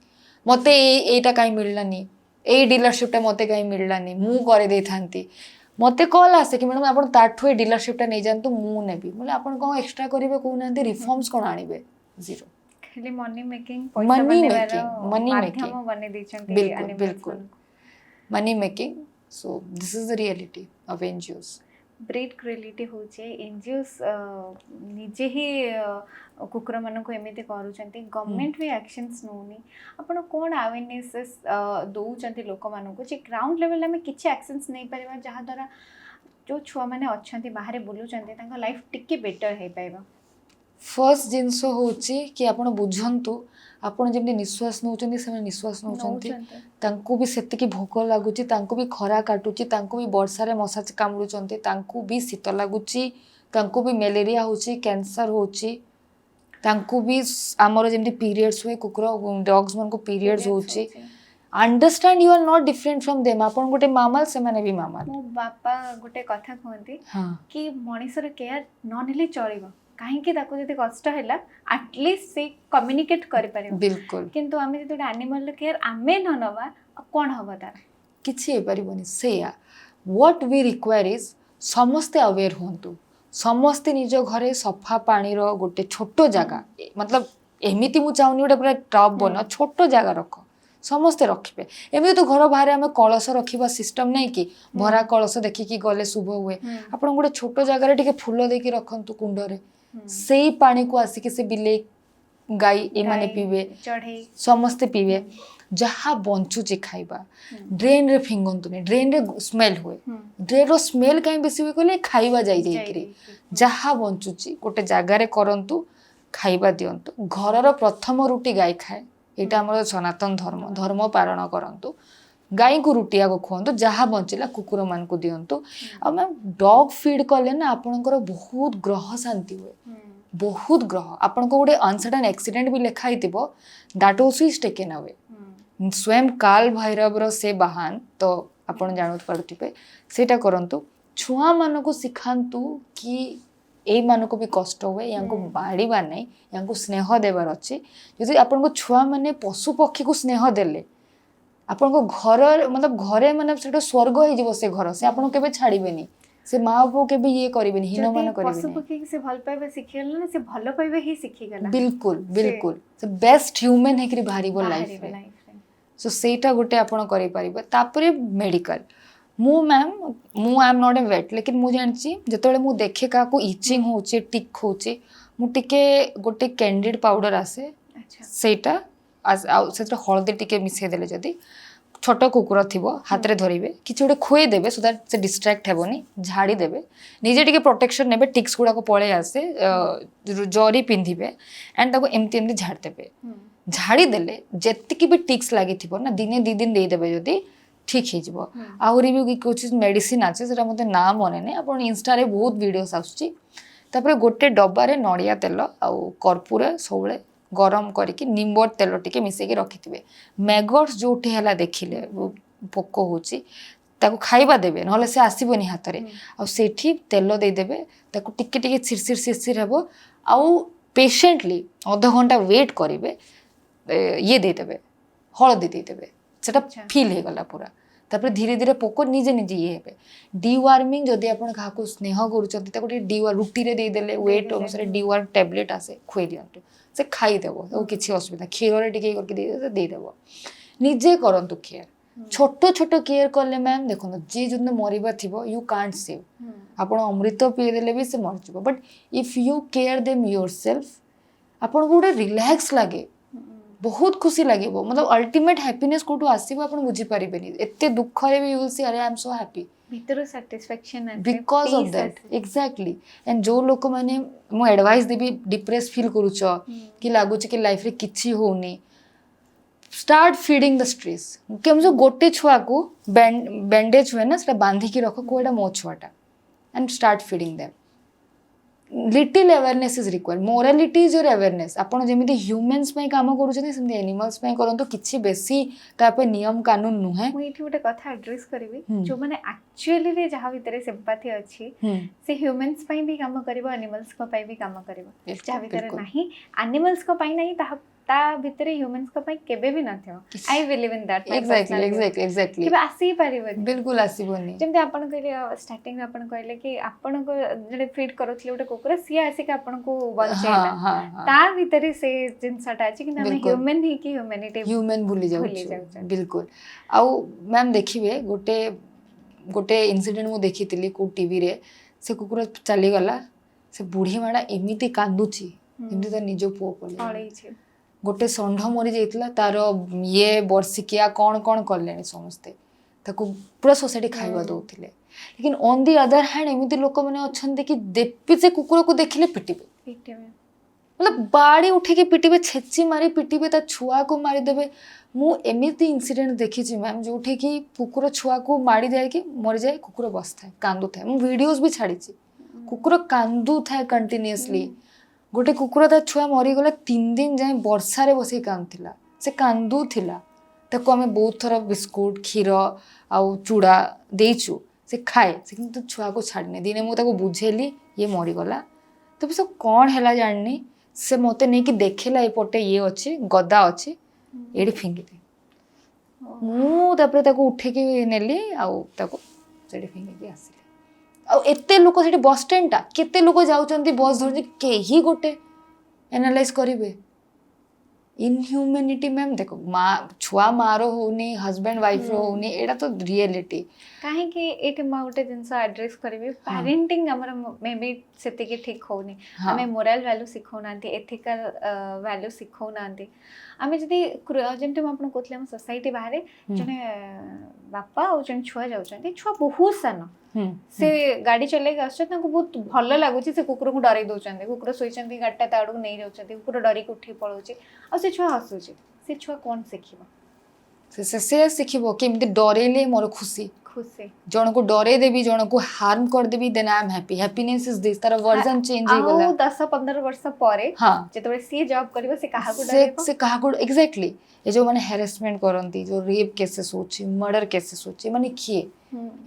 मते एटा काई मिललानी ए डीलरशिपटा मते काई मिललानी मु करे दे थांती मते कॉल आसे कि मैडम आपन ताठु ए डीलरशिपटा नै जानतु मु नेबी बोले आपन को एक्स्ट्रा करिवे को नांती रिफॉर्म्स कोन आनिबे जीरो खाली मनी मेकिंग पैसा मनी माध्यम बने दिचंती बिल्कुल बिल्कुल money making so this is the reality of NGOs breed cruelty होचे एनजीओस निजे ही कुकुर मानक एमती करूँ गवर्नमेंट भी एक्शन्स नौनी आपण कौन अवेयरनेस दौरान लोक मानक ग्राउंड लेवल आम कि एक्शन्स नहीं पार जहाँद्वारा जो छुआ मैंने अच्छा बाहर बुलूँ लाइफ टिके बेटर हो पाइबा फर्स्ट जिनस होची कि आपण बुझंतु आपण जेमती निश्वास नौचंती से निश्वास नौचंती तांको भी सेतिकी भोक लागुची तांको भी खरा काटुची तांको भी वर्षा रे मशा कामुडुचंती तांको भी शीत लागुची तांको भी मलेरिया होची कैंसर होची तांको भी आमर जेमती पीरियड्स हुए कुकुर डॉग्स मन को पीरियड्स होची understand you are not different from them आपण गोटे मामाल से माने भी मामाल मो बापा गोटे कथा कहती हां कि मनीषर केयर न नेले चलिबो कहीं जब कष्ट है आटलिस्ट से कम्युनिकेट कर बिल्कुल किंतु आम जो एनिमल केयर आमे न नवा कौन हम तार किसी हो पारिबनी सेया व्हाट वी रिक्वायर इज समस्ते अवेयर होंतु समस्ते निज घरे सफा पानी रो गोटे छोटो जगह मतलब एमिति मु चाहूनी गोटे पूरा टब बन छोटो जगह रख समस्ते रखिबे एमि तो घर बाहर आम कलश रखिबा सिस्टम नहीं कि भरा कलश देखिकी गले शुभ हुए आपण गोटे छोटो जगह टिके फूल देकी रखंतु कुंडरे सेई पानी को आसिक से बिले गाई ए माने पीबे चढ़े समस्ते पीबे जहाँ बंचुची खाइबा ड्रेन रे फिंगंतुनी ड्रेन रे स्मेल हुए ड्रेन रो स्मेल कहीं बेसी हुए कहले खाइबा जाई जाई जहाँ बंचुची गोटे जगार करंतु खाइबा दियंतु घरर प्रथम रुटी गाई खाए एटा हमर सनातन धर्म धर्म पालन करंतु गाई को रुटी आगो खुआंतु जहाँ बंचिला कुकुर मान को दियंतु आ मैम डॉग फीड कले ना आपनकर बहुत ग्रह शांति हुए बहुत ग्रह आपन को गोटे अनसर्टन एक्सीडेंट भी लिखा हितिबो that also is taken away स्वयं काल भैरव से बाहान तो आपन जानत पड़तिबे सेटा करंतु छुआ मान को सिखांतु कि ए मान को भी कष्ट हुए या बाड़ीबार नहीं या स्नेह देवार अच्छे जदि आपन को छुआ माने पशु पक्षी को स्नेह देले आपन को घर मतलब घरे माने सेटा स्वर्ग हो जिवो से घर से आपन केबे छाड़ीबेनी से माँ बाप के भी ये करेबेनी हीन मान पशु करेबेनी पक्षी से भल पाइबा सिखियला ना से भल पाइबा ही सिखिगला बिल्कुल बिल्कुल से बेस्ट ह्यूमन है कि बाहरी वो लाइफ रे सो सेटा गोटे आपन करि परिबे तापरे मेडिकल मु मैम मु I am not a vet लेकिन मु जानची जतले मु देखे का को इचिंग होचे टिक होचे मु टिके गोटे कैंडिड पाउडर आसे अच्छा सेटा से हलदी टिके मिसई देले जदी छोट कुकुर थिबो हाथ रे धरिबे किछि गोटे खुए देबे सो दैट से डिस्ट्रैक्ट हेबोनी झाड़ी देबे निजे टिके प्रोटेक्शन नेबे टिक्स गुडा को पळे आसे जरी पिंधिबे एंड ताको एमती एमती झाड़ देबे झाड़ी देले जेतिकी भी टिक्स लागि थिबो ना दिने 2 दिन देई देबे जदी ठीक हो जीवो आहुरी भी कुछ मेडिसिन आछे सेटा मते नाम मने नै आपण इंस्टा रे बहुत वीडियोस आछी तापर गोटे डब्बा रे नड़िया तेल आ कर्पूर सबले गरम करके निम्बर तेल टिके मिसेकी रखिथिबे मैगट्स जोठी हला देखिले पोक होची ताको खाइबा देबे नहले से आसीबोनी हाथ रे आ सेठी तेल दे देबे ताको टिके टिके छिरछिर छिरछिर हेबो आ पेशेंटली आधा घंटा वेट करिवे ये दे देबे हळदी दे देबे सेटा फील हे गला पूरा तापर धीरे धीरे पोक निजे निजे ये हेबे डीवार्मिंग जदि आपण काहा को स्नेह करूचंती ताको डीवार रुटी रे दे देले वेट अनुसार डीवार्म टैबलेट आसे खुई दियंतु से खाई देबो तो किछि असुविधा क्षीर रे टिके करके दे देबो निजे करंतु केयर छोटो छोटो केयर करले मैम देखो जे जन मरिबा थिबो यू कांट सेव आपण अमृत पी देले भी से मर जिवो but if you care them yourself आपण गोटे रिलैक्स लागे बहुत खुशी लगे मतलब अल्टीमेट हैप्पीनेस कोटू आसीबो आपण बुझी परिबेनी एते दुख रे भी यू विल सी अरे आई एम सो हैप्पी भीतर सैटिस्फैक्शन है because of that exactly and जो लोक माने मो एडवाइस देबी डिप्रेस फील करूछ कि लागुछ कि लाइफ रे किछि होनी स्टार्ट फीडिंग द स्ट्रेस केम जो गोटे छुआ को बैंडेज हुए ना सेटा बांधी की रखो कोएडा मो छुआटा and start feeding them little awareness is required morality is your awareness आपण जेमिति ह्यूमन्स पई काम करूछन सेमिति एनिमल्स पई करंतो किछि बेसी तापे नियम कानून नुहे मु इठी गोटे कथा एड्रेस करबी जो माने एक्चुअली रे जहा भितरे सिंपैथी अछि से ह्यूमन्स पई भी काम करबो एनिमल्स को पई भी काम करबो जहा भितरे नाही एनिमल्स को पई नाही ता भितरे ह्यूमन्स को पई केबे भी नथियो I believe in that exactly केबे आसी परिबो बिल्कुल आसीबोनी जेमते आपण कहले स्टार्टिंग में आपण कहले कि आपण को जड़े फीड करथले गोटे कुकुर सी आसी के आपण को बंचेला ता भितरे से जिनसटा अछि कि हम ह्यूमन ही कि ह्यूमैनिटी ह्यूमन भूली जाउ बिल्कुल आउ मैम देखिबे गोटे इंसिडेंट मु देखितिली को टीवी रे से कुकुर चलीगला से बुढ़ी माड़ा एमती कांदुची एमती तो निज पुओ पड़े गोटे षंढ मरी जाइଥିଲା तार ये वर्षिकिया कौन कौन कले समस्ते ताको पूरा सोसाइटी खाଇବା दौले लेकिन ऑन दी अदर हैंड एमती लोक मैंने अच्छा कि देवी से कुकुर को देखिले पिटिबे मतलब बाड़ी उठे पिटिबे छेची मारी पिटिबे ता छुआ को मारिदेवे मु एमती इंसिडेंट देखी मैम जो कि कुकुर छुआ को मारी जाए कि मरी जाए कुकुर बस थाए कांदू थाए मु वीडियोस भी छाड़ी कुकुर कांदू थाए कंटिन्यूअसली गोटे कुकुर ता छुआ मरीगला 3 दिन जाए वर्षा रे बस कांदुला से कांदू थिला ताको आमे बहुत थर बिस्कुट क्षीर आउ चूड़ा देचु से खाए से किंतु छुआ को छाड़ने दिने मु ताको बुझेली ये मरीगला तो सब कौन है जाननी से मते नहीं कि देखेला एपटे ये अच्छी गदा अच्छी ये फिंगी दे मुझे उठेकी नेली आठी फिंगी आसिले आते लोक से बस स्टैंड केते लोक जाऊँच बस धर कहीं गोटे एनालाइज करेंगे इनह्यूमेनिटी मैम देखो माँ छुआ मार होनी हजबैंड वाइफ होनी एटा तो रियलिटी कहीं ये गोटे जिनस एड्रेस करी पेरेंटिंग आमर मे बी से ठीक होनी आम मोराल वैल्यू शिखौना एथिकल वैल्यू शिखौना आम जदि जमी मुझे कहते सोसाइटी बाहर जड़े बापा और जन छुआ जाऊँ छुआ बहुत सान से गाड़ी चल बहुत भल लगुच से कुकुर को डर दौरान कुकुर शोचती गाड़ीटा ताड़ू नहीं जाऊँ कुकुर डरिक उठी पलाऊँ आ छुआ हसुचे से छुआ कौन शिखब से शिखब केमती डरेले मोर खुशी खुशी जन को डरे देवी जन को हार्म कर देवी then I am happy happiness is this तार वर्जन चेंज हो गला 10-15 वर्ष परे हां जेतबे सी जॉब करबो से काहा को डरेबो से काहा को एग्जैक्टली ये जो माने हैरेसमेंट करंती जो रेप केसेस होची मर्डर केसेस होची माने किए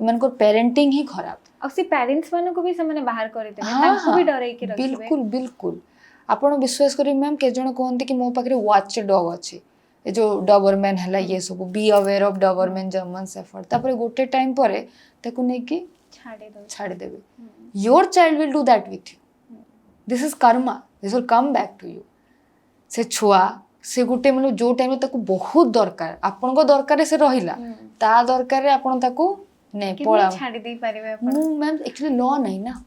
मन को पेरेंटिंग ही खराब और से पेरेंट्स माने को भी से माने बाहर कर दे तांको भी डरै के रखिबे बिल्कुल बिल्कुल आपण विश्वास करी मैम के जण कहंती कि मो पाखरे वॉच डॉग अछि ये जो डॉबरमैन है ये सब be aware of Doberman German shepherd तापर गोटे टाइम परे ताको नै कि छाड़ी देबे your child will do that with you this is karma this will come back to you से छुआ से गोटे मतलब जो टाइम ताको बहुत दरकार आपन को दरकार से रहिला ता दरकार आपन ताको नै पळा छाड़ी दे पारिबे आपन मैम एक्चुअली लॉ नै ना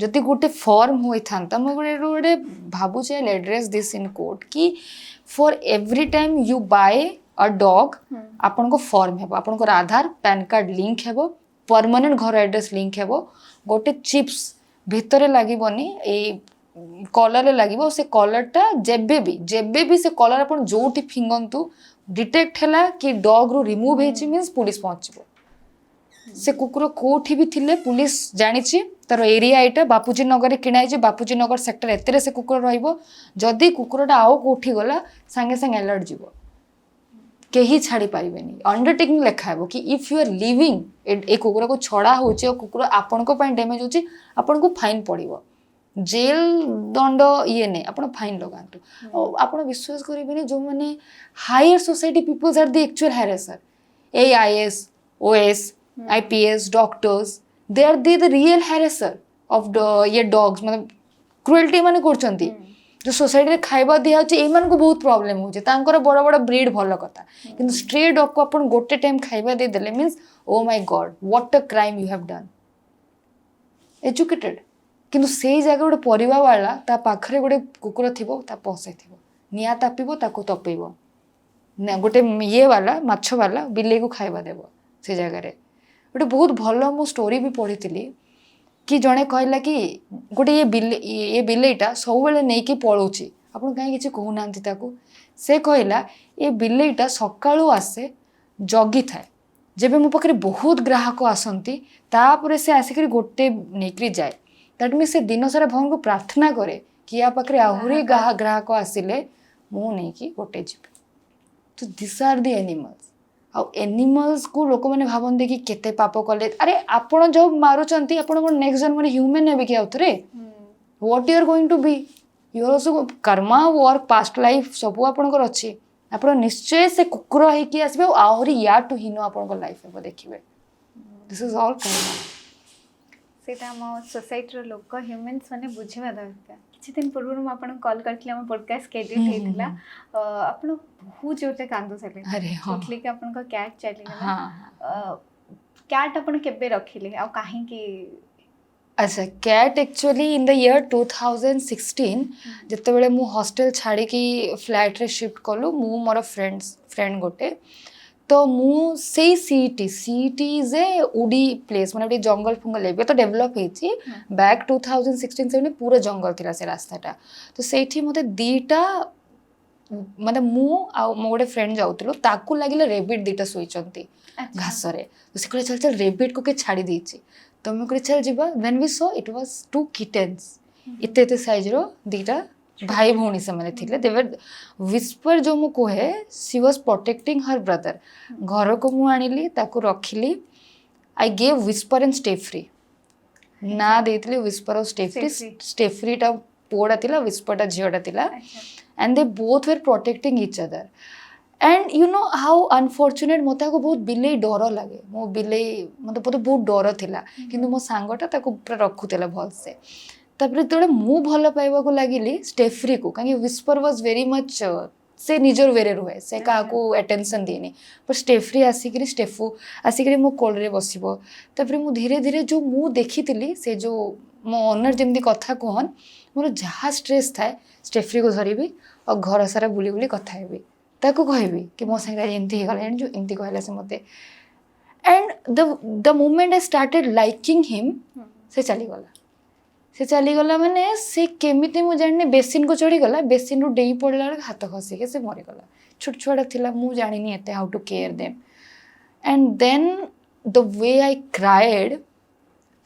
जति गोटे फॉर्म होई थांता म गोटे भाबु छै एड्रेस दिस इन कोर्ट कि for every time you buy a dog आपन को फॉर्म हेबो आपन को आधार पैन कार्ड लिंक हेबो परमानेंट घर एड्रेस लिंक हेबो गोटे चिप्स भितरे लागिबोनी ए कॉलर रे लागिबो से कॉलरटा जेबे भी से कॉलर आपन जोठी फिंगंतु डिटेक्ट हैला कि डॉग रो रिमूव हेची मींस पुलिस पहुंचबो से कुकुर कोठी भी थिले पुलिस जानिछि तार एरिया एटा बापूजी नगर किणाई जे बापूजी नगर सेक्टर एतरे से कुकुर रहिबो जदी कुकुरटा आओ कोठी गला संगे संगे अलर्ट जीवो केही छाड़ी पारिबेनी अंडरटेकिंग लेखा हेबो कि इफ यू आर लिविंग ए कुकुर को छड़ा होचे और कुकुर आपन को पई डैमेज होची आपन को फाइन पड़िबो जेल दंड ये नहीं आपण फाइन लगांतु और आपण विश्वास करिबेनी जो माने higher society peoples are the actual harasser AIS OS IPS doctors they are the real harasser of ये डॉग्स मतलब क्रुएल्टी माने करचंती जो सोसाइटी रे खाइबा दिया होचे एमान को बहुत प्रॉब्लम होचे तांकर बड़ बड़ ब्रीड भलो कथा किंतु स्ट्रे डॉग को अपन गोटे टाइम खाइबा दे देले means oh my God what a crime you have done educated किंतु से जगह गोटे परिवा वाला ता पाखरे गोटे कुकुर थिबो ता पसे थिबो निया तापिबो ताको तपेइबो ना गोटे ये वाला माछ वाला बिल्ली को खाइबा देबो से जगह रे गोटे बहुत भलो मो स्टोरी भी पढ़ी कि जड़े कहला कि गोटे ये बिलेईटा सब बेले नहीं कि पलाऊँगी आपड़ कहीं किसी कहूना से कहला ये बिलेईटा सकाळू आसे जगी थाए जेबे मो पाखे बहुत ग्राहक आसती तापर से आसिक गोटे नहीं जाए दैट मीन से दिन सारा भगवान को प्रार्थना करे कि या पाखे आहरी ग्राहक आसिले मु नहीं गोटे जीवी तो दिस आर दी एनिमल्स आ एनिमल्स को लोक मैंने भावते कि केते पाप कले अरे आपण जो मारुचंती आपण नेक्स्ट जन्म ह्यूमन हेबे कि आउथरे what you are going to be you are also karma work past life सब आपणकर अछि आपण निश्चय से कुकुर है कि आसबे आहरी या टू हिनो आपणकर लाइफ हेबो देखिबे दिस इज ऑल कर्मा सेटा मो सोसाइटी रो लोक ह्यूमन्स माने बुझिबा दरकार किछि दिन पूर्व में आपन कॉल करथिले हम पॉडकास्ट स्केड्यूल हेतिला आपन बहुत जोरते कांदो सले अरे हां सोचली कि आपन का कैट चली ना हां कैट आपन केबे रखिले आ काहे कि अच्छा cat actually in the year 2016 ଯେତେବେଳେ ମୁଁ ହଷ୍ଟେଲ ଛାଡ଼ିକି ଫ୍ଲାଟ୍ରେ ସିଫ୍ଟ କଲୁ ମୁଁ ମୋର ଫ୍ରେଣ୍ଡ ଗୋଟେ ତ ମୁଁ ସେଇ ସିଟି ଇଜ୍ ଏ ଉଡ଼ି ପ୍ଲେସ୍ ମାନେ ଗୋଟେ ଜଙ୍ଗଲ ଫଙ୍ଗଲ ଏବେ ତ ଡେଭଲପ୍ ହେଇଛି ବ୍ୟାକ୍ 2016-17 ପୁରା ଜଙ୍ଗଲ ଥିଲା ସେ ରାସ୍ତାଟା ତ ସେଇଠି ମୋତେ ଦୁଇଟା ମାନେ ମୁଁ ଆଉ ମୋ ଗୋଟେ ଫ୍ରେଣ୍ଡ ଯାଉଥିଲୁ ତାକୁ ଲାଗିଲା ରେବିଟ୍ ଦୁଇଟା ଶୋଇଛନ୍ତି ଘାସରେ ତ ସେ କହିଲେ ଚାଲ ଚାଲ ରେବିଟ୍କୁ କିଏ ଛାଡ଼ି ଦେଇଛି ତ ମୁଁ କହିଲି ଚାଲ ଯିବା then we saw it was 2 kittens ଏତେ ଏତେ ସାଇଜ୍ର ଦୁଇଟା ଭାଇ ଭଉଣୀ ସେମାନେ ଥିଲେ ଦେବେ ୱିସ୍ପର ଯେଉଁ ମୁଁ କୁହେ she was protecting her brother ଘରକୁ ମୁଁ ଆଣିଲି ତାକୁ ରଖିଲି ଆଇ ଗେଭ୍ ୱିସ୍ପର ଆଣ୍ଡ ଷ୍ଟେଫ୍ରି ନା ଦେଇଥିଲି ୱିସ୍ପର ଆଉ ଷ୍ଟେଫ୍ରିଟା ପୁଅଟା ଥିଲା ୱିସ୍ପରଟା ଝିଅଟା ଥିଲା and they both were protecting each other and you know how unfortunate ମୋତେ ଆକୁ ବହୁତ ବିଲେଇ ଡର ଲାଗେ ମୋ ବିଲେଇ ମୋତେ ବହୁତ ଡର ଥିଲା କିନ୍ତୁ ମୋ ସାଙ୍ଗଟା ତାକୁ ପୁରା ରଖୁଥିଲା ଭଲସେ ତାପରେ ଯେତେବେଳେ ମୁଁ ଭଲ ପାଇବାକୁ ଲାଗିଲି ଷ୍ଟେଫ୍ରିକୁ କାହିଁକି ୱିସ୍ପର ୱାଜ୍ ଭେରି ମଚ୍ ସେ ନିଜର ୱେରେ ରୁହେ ସେ କାହାକୁ ଆଟେନସନ୍ ଦିଏନି ବଟ୍ ଷ୍ଟେଫ୍ରି ଷ୍ଟେଫୁ ଆସିକିରି ମୋ କୋଳରେ ବସିବ ତାପରେ ମୁଁ ଧୀରେ ଧୀରେ ଯେଉଁ ମୁଁ ଦେଖିଥିଲି ସେ ଯେଉଁ ମୋ ଅନର୍ ଯେମିତି କଥା କୁହନ୍ ମୋର ଯାହା ଷ୍ଟ୍ରେସ୍ ଥାଏ ଷ୍ଟେଫ୍ରିକୁ ଧରିବି ଆଉ ଘର ସାରା ବୁଲି ବୁଲି କଥା ହେବି ତାକୁ କହିବି କି ମୋ ସାଙ୍ଗରେ ଏମିତି ହେଇଗଲା ଜାଣିଛୁ ଏମିତି କହିଲା ସେ ମୋତେ and the moment I started liking him ସେ ଚାଲିଗଲା ମାନେ ସେ କେମିତି ମୁଁ ଜାଣିନି ବେସିନ୍କୁ ଚଢ଼ିଗଲା ବେସିନ୍ରୁ ଡେଇଁ ପଡ଼ିଲା ବେଳକୁ ହାତ ଖସିକି ସେ ମରିଗଲା ଛୋଟ ଛୁଆଟା ଥିଲା ମୁଁ ଜାଣିନି ଏତେ how to care them and then the way I cried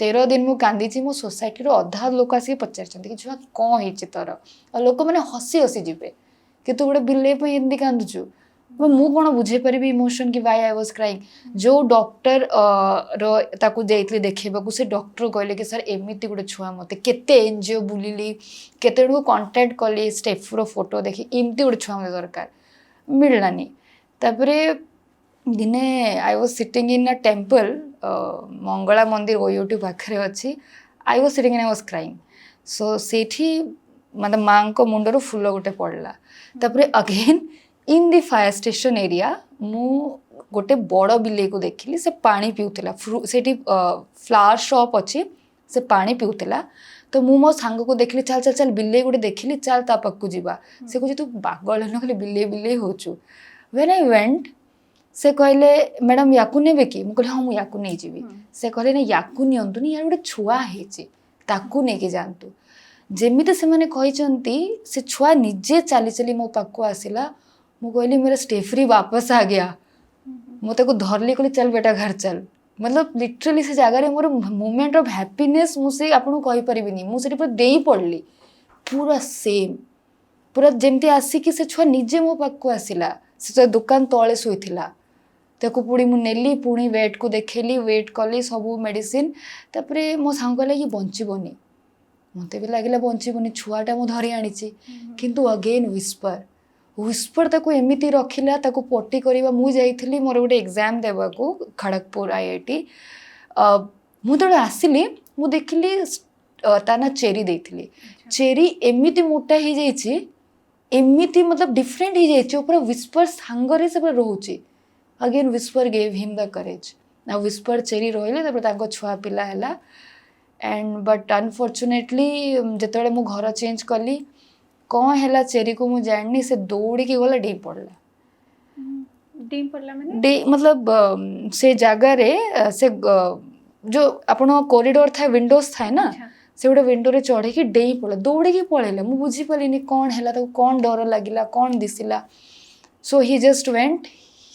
13 ଦିନ ମୁଁ କାନ୍ଦିଛି ମୋ ସୋସାଇଟିର ଅଧା ଲୋକ ଆସିକି ପଚାରିଛନ୍ତି କି ଛୁଆ କ'ଣ ହେଇଛି ତୋର ଆଉ ଲୋକମାନେ ହସି ହସି ଯିବେ କି ତୁ ଗୋଟେ ବିଲେଇ ପାଇଁ ଏମିତି କାନ୍ଦୁଛୁ ମୁଁ କ'ଣ ବୁଝେଇ ପାରିବି ଇମୋସନ୍ କି ୱାଇ ଆଇ ୱାଜ୍ କ୍ରାଇଂ ଯେଉଁ ଡକ୍ଟର ତାକୁ ଯାଇଥିଲି ଦେଖେଇବାକୁ ସେ ଡକ୍ଟର କହିଲେ କି ସାର୍ ଏମିତି ଗୋଟେ ଛୁଆ ମୋତେ କେତେ NGO ବୁଲିଲି କେତେ ଜଣଙ୍କୁ କଣ୍ଟାକ୍ଟ କଲି ଷ୍ଟେଫ୍ର ଫଟୋ ଦେଖି ଏମିତି ଗୋଟେ ଛୁଆ ମୋତେ ଦରକାର ମିଳିଲାନି ତାପରେ ଦିନେ I was sitting in a temple Mangala ମନ୍ଦିର OUT ପାଖରେ ଅଛି I was sitting in I was crying so ସେଇଠି ମାନେ ମାଆଙ୍କ ମୁଣ୍ଡରୁ ଫୁଲ ଗୋଟେ ପଡ଼ିଲା ତାପରେ again in the fire station area ମୁଁ ଗୋଟେ ବଡ଼ ବିଲେଇକୁ ଦେଖିଲି ସେ ପାଣି ପିଉଥିଲା ସେଇଠି ଫ୍ଲାୱାର ସପ୍ ଅଛି ସେ ପାଣି ପିଉଥିଲା ତ ମୁଁ ମୋ ସାଙ୍ଗକୁ ଦେଖିଲି ଚାଲ ଚାଲ ଚାଲ ବିଲେଇ ଗୋଟେ ଦେଖିଲି ଚାଲ ତା ପାଖକୁ ଯିବା ସେ କହୁଛି ତୁ ପାଗଳ ନ ଖାଲି ବିଲେଇ ବିଲେଇ ହେଉଛୁ ୱେନ୍ ଆଇ ୱେଣ୍ଟ ସେ କହିଲେ ମ୍ୟାଡ଼ାମ୍ ୟାକୁ ନେବେ କି ମୁଁ କହିଲି ହଁ ମୁଁ ୟାକୁ ନେଇଯିବି ସେ କହିଲେ ନା ୟାକୁ ନିଅନ୍ତୁନି ୟାର ଗୋଟେ ଛୁଆ ହେଇଛି ତାକୁ ନେଇକି ଯାଆନ୍ତୁ ଯେମିତି ସେମାନେ କହିଛନ୍ତି ସେ ଛୁଆ ନିଜେ ଚାଲି ଚାଲି ମୋ ପାଖକୁ ଆସିଲା ମୁଁ କହିଲି मेरा ଷ୍ଟେଫ୍ରି वापस आ गया ମୁଁ ତାକୁ ଧରିଲି କହିଲି ଚାଲ ବେଟା ଘର ଚାଲ मतलब लिटराली से ଜାଗାରେ ମୋର ମୁମେଣ୍ଟ ଅଫ୍ ହ୍ୟାପିନେସ୍ ମୁଁ ସେ ଆପଣଙ୍କୁ କହିପାରିବିନି ମୁଁ ସେଠି ପୁରା ଡେଇଁ ପଡ଼ିଲି ପୁରା ସେମ୍ ପୁରା ଯେମିତି ଆସିକି ସେ ଛୁଆ ନିଜେ ମୋ ପାଖକୁ ଆସିଲା ସେ ଦୋକାନ ତଳେ ଶୋଇଥିଲା ତାକୁ ପୁଣି ମୁଁ ନେଲି ପୁଣି ୱେଟ୍କୁ ଦେଖେଇଲି ୱେଟ୍ କଲି ସବୁ ମେଡ଼ିସିନ୍ ତାପରେ ମୋ ସାଙ୍ଗ କହିଲା କି ବଞ୍ଚିବନି ମୋତେ ବି ଲାଗିଲା ବଞ୍ଚିବନି ଛୁଆଟା ମୁଁ ଧରି ଆଣିଛି କିନ୍ତୁ ଅଗେନ୍ ୱିସ୍ପର ତାକୁ ଏମିତି ରଖିଲା ତାକୁ ପଟି କରିବା ମୁଁ ଯାଇଥିଲି ମୋର ଗୋଟେ ଏକ୍ଜାମ୍ ଦେବାକୁ ଖଡ଼ଗପୁର IIT ମୁଁ ଯେତେବେଳେ ଆସିଲି ମୁଁ ଦେଖିଲି ତା ନା ଚେରି ଦେଇଥିଲି ଚେରି ଏମିତି ମୋଟା ହେଇଯାଇଛି ଏମିତି मतलब ଡିଫରେଣ୍ଟ ହେଇଯାଇଛି ପୁରା ୱିସ୍ପର ସାଙ୍ଗରେ ସେ ପୁରା ରହୁଛି अगेन ୱିସ୍ପର ଗେଭ୍ ହିମ୍ ଦ କରେଜ୍ ଆଉ ୱିସ୍ପର ଚେରି ରହିଲେ ତାପରେ ତାଙ୍କ ଛୁଆ ପିଲା ହେଲା एंड बट अनफॉर्चुनेटली ଯେତେବେଳେ ମୁଁ ଘର ଚେଞ୍ଜ କଲି କ'ଣ ହେଲା ଚେରିକୁ ମୁଁ ଜାଣିନି ସେ ଦୌଡ଼ିକି ଗଲା ଡେଇଁ ପଡ଼ିଲା मतलब ସେ ଜାଗାରେ ସେ ଯେଉଁ ଆପଣ କରିଡୋର ଥାଏ ୱିଣ୍ଡୋଜ୍ ଥାଏ ନା ସେ ଗୋଟେ ୱିଣ୍ଡୋରେ ଚଢ଼ିକି ଡେଇଁ ପଡ଼ିଲା ଦୌଡ଼ିକି ପଳେଇଲା ମୁଁ ବୁଝିପାରିଲିନି କ'ଣ ହେଲା ତାକୁ କ'ଣ ଡର ଲାଗିଲା କ'ଣ ଦିଶିଲା ସୋ ହି ଜଷ୍ଟ ୱେଣ୍ଟ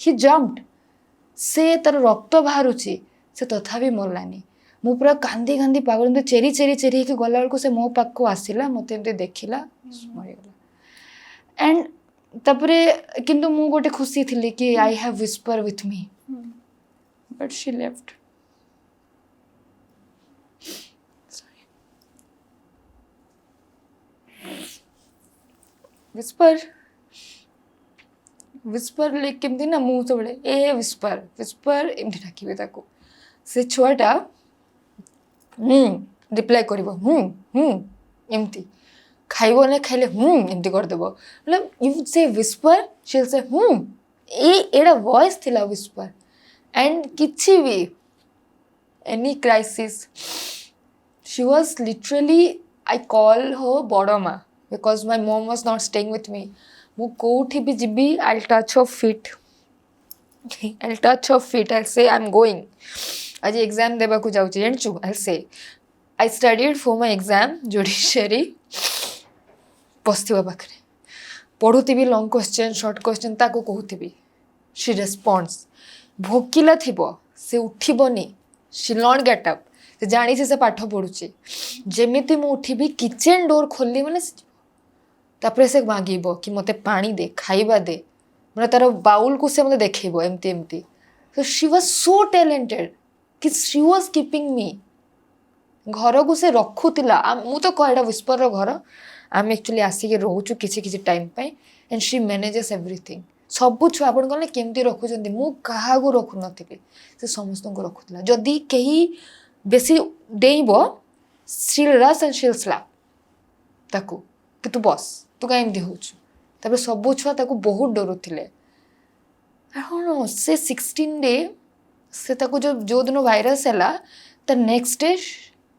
ହି ଜମ୍ପଡ ସେ ତାର ରକ୍ତ ବାହାରୁଛି ସେ ତଥାପି ମରିଲାନି ମୁଁ ପୁରା କାନ୍ଦି କାନ୍ଦି ପାଗଳ ଏମିତି ଚେରି ଚେରି ଚେରି ହେଇକି ଗଲାବେଳକୁ ସେ ମୋ ପାଖକୁ ଆସିଲା ମୋତେ ଏମିତି ଦେଖିଲା ମରିଗଲା ଆଣ୍ଡ ତାପରେ କିନ୍ତୁ ମୁଁ ଗୋଟେ ଖୁସି ଥିଲି କି I have Whisper with me but she left Whisper କେମିତି ନା ମୁଁ ସବୁବେଳେ ୱିସ୍ପର ଏମିତି ଡାକିବି ତାକୁ ସେ ଛୁଆଟା ରିପ୍ଲାଏ କରିବ ଏମିତି ଖାଇବ ନା ଖାଇଲେ ଏମିତି କରିଦେବ मतलब यू से ୱିସ୍ପର she'll say ଏଇଟା ଭଏସ୍ ଥିଲା ୱିସ୍ପର ଆଣ୍ଡ କିଛି ବି any crisis She was literally, I call her Bodoma because my mom was not staying with me. ମୁଁ କୋଉଠି ବି ଯିବି I'll touch her feet. I'll touch her feet. I'll say I'm going. ଆଜି exam ଦେବାକୁ ଯାଉଛି ଜାଣିଛୁ I'll say I studied for my exam judiciary ବସିଥିବା ପାଖରେ ପଢ଼ୁଥିବି long question short question ତାକୁ କହୁଥିବି she responds ଭୋକିଲା ଥିବ ସେ ଉଠିବନି she not get up ସେ ଜାଣିଛି ସେ ପାଠ ପଢ଼ୁଛି ଯେମିତି ମୁଁ ଉଠିବି କିଚେନ୍ ଡୋର୍ ଖୋଲିଲି ମାନେ ତାପରେ ସେ ମାଗିବ କି ମୋତେ ପାଣି ଦେ ଖାଇବା ଦେ ମାନେ ତାର ବାଉଲକୁ ସେ ମୋତେ ଦେଖେଇବ ଏମିତି ଏମିତି so she was so talented କି she was keeping me ଘରକୁ ସେ ରଖୁଥିଲା ମୁଁ ତ କହ ଏଇଟା ୱିସ୍ପରର ଘର ଆମେ ଆକ୍ଚୁଆଲି ଆସିକି ରହୁଛୁ କିଛି କିଛି ଟାଇମ୍ ପାଇଁ ଆଣ୍ଡ ସି ମ୍ୟାନେଜେସ୍ ଏଭ୍ରିଥିଙ୍ଗ ସବୁ ଛୁଆ ଆପଣ କହିଲେ କେମିତି ରଖୁଛନ୍ତି ମୁଁ କାହାକୁ ରଖୁନଥିଲି ସେ ସମସ୍ତଙ୍କୁ ରଖୁଥିଲା ଯଦି କେହି ବେଶୀ ଡେଇଁବ she'll rush and she'll slap ତାକୁ କି ତୁ ବସ୍ ତୁ କାହିଁ ଏମିତି ହେଉଛୁ ତାପରେ ସବୁ ଛୁଆ ତାକୁ ବହୁତ ଡରୁଥିଲେ ହଁ ସେ 16 ସେ ତାକୁ ଯୋଉ ଦିନ ଭାଇରସ୍ ହେଲା ତା next day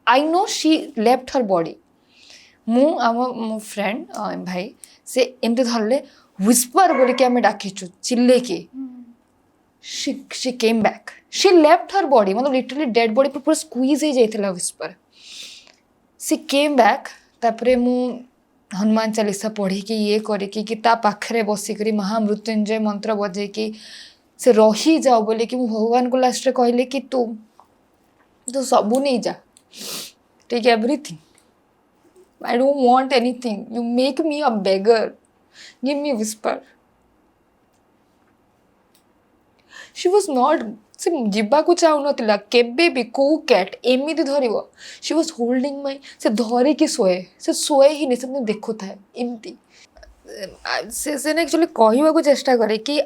I know she left her body. ମୁଁ ମୋ ଫ୍ରେଣ୍ଡ ଭାଇ ସେ ଏମିତି ଧରିଲେ ହ୍ୱିସ୍ପର ବୋଲିକି ଆମେ ଡାକିଛୁ ଚିଲ୍ଲେଇକି she came back. She left her body मतलब literally dead body ପୁରା ସ୍କୁଇଜ୍ ହେଇଯାଇଥିଲା ହ୍ୱିସ୍ପର she came back ତାପରେ ମୁଁ ହନୁମାନ ଚାଲିସା ପଢ଼ିକି ଇଏ କରିକି କି ତା ପାଖରେ ବସିକରି ମହାମୃତ୍ୟୁଞ୍ଜୟ ମନ୍ତ୍ର ବଜେଇକି ସେ ରହିଯାଉ ବୋଲିକି ମୁଁ ଭଗବାନଙ୍କୁ ଲାଷ୍ଟରେ କହିଲି କି ତୁ ସବୁ ନେଇଯା take everything. I don't want anything. You make me a beggar. Give me a whisper. She was not ସେ ଯିବାକୁ ଚାହୁଁନଥିଲା କେବେ ବି କୋଉ କ୍ୟାଟ୍ ଏମିତି ଧରିବ she was holding my ସେ ଧରିକି ସେ ଶୋଏ ହିଁ ସେ ମୁଁ ଦେଖୁଥାଏ ଏମିତି ସେ ଆକ୍ଚୁଆଲି କହିବାକୁ ଚେଷ୍ଟା କରେ କି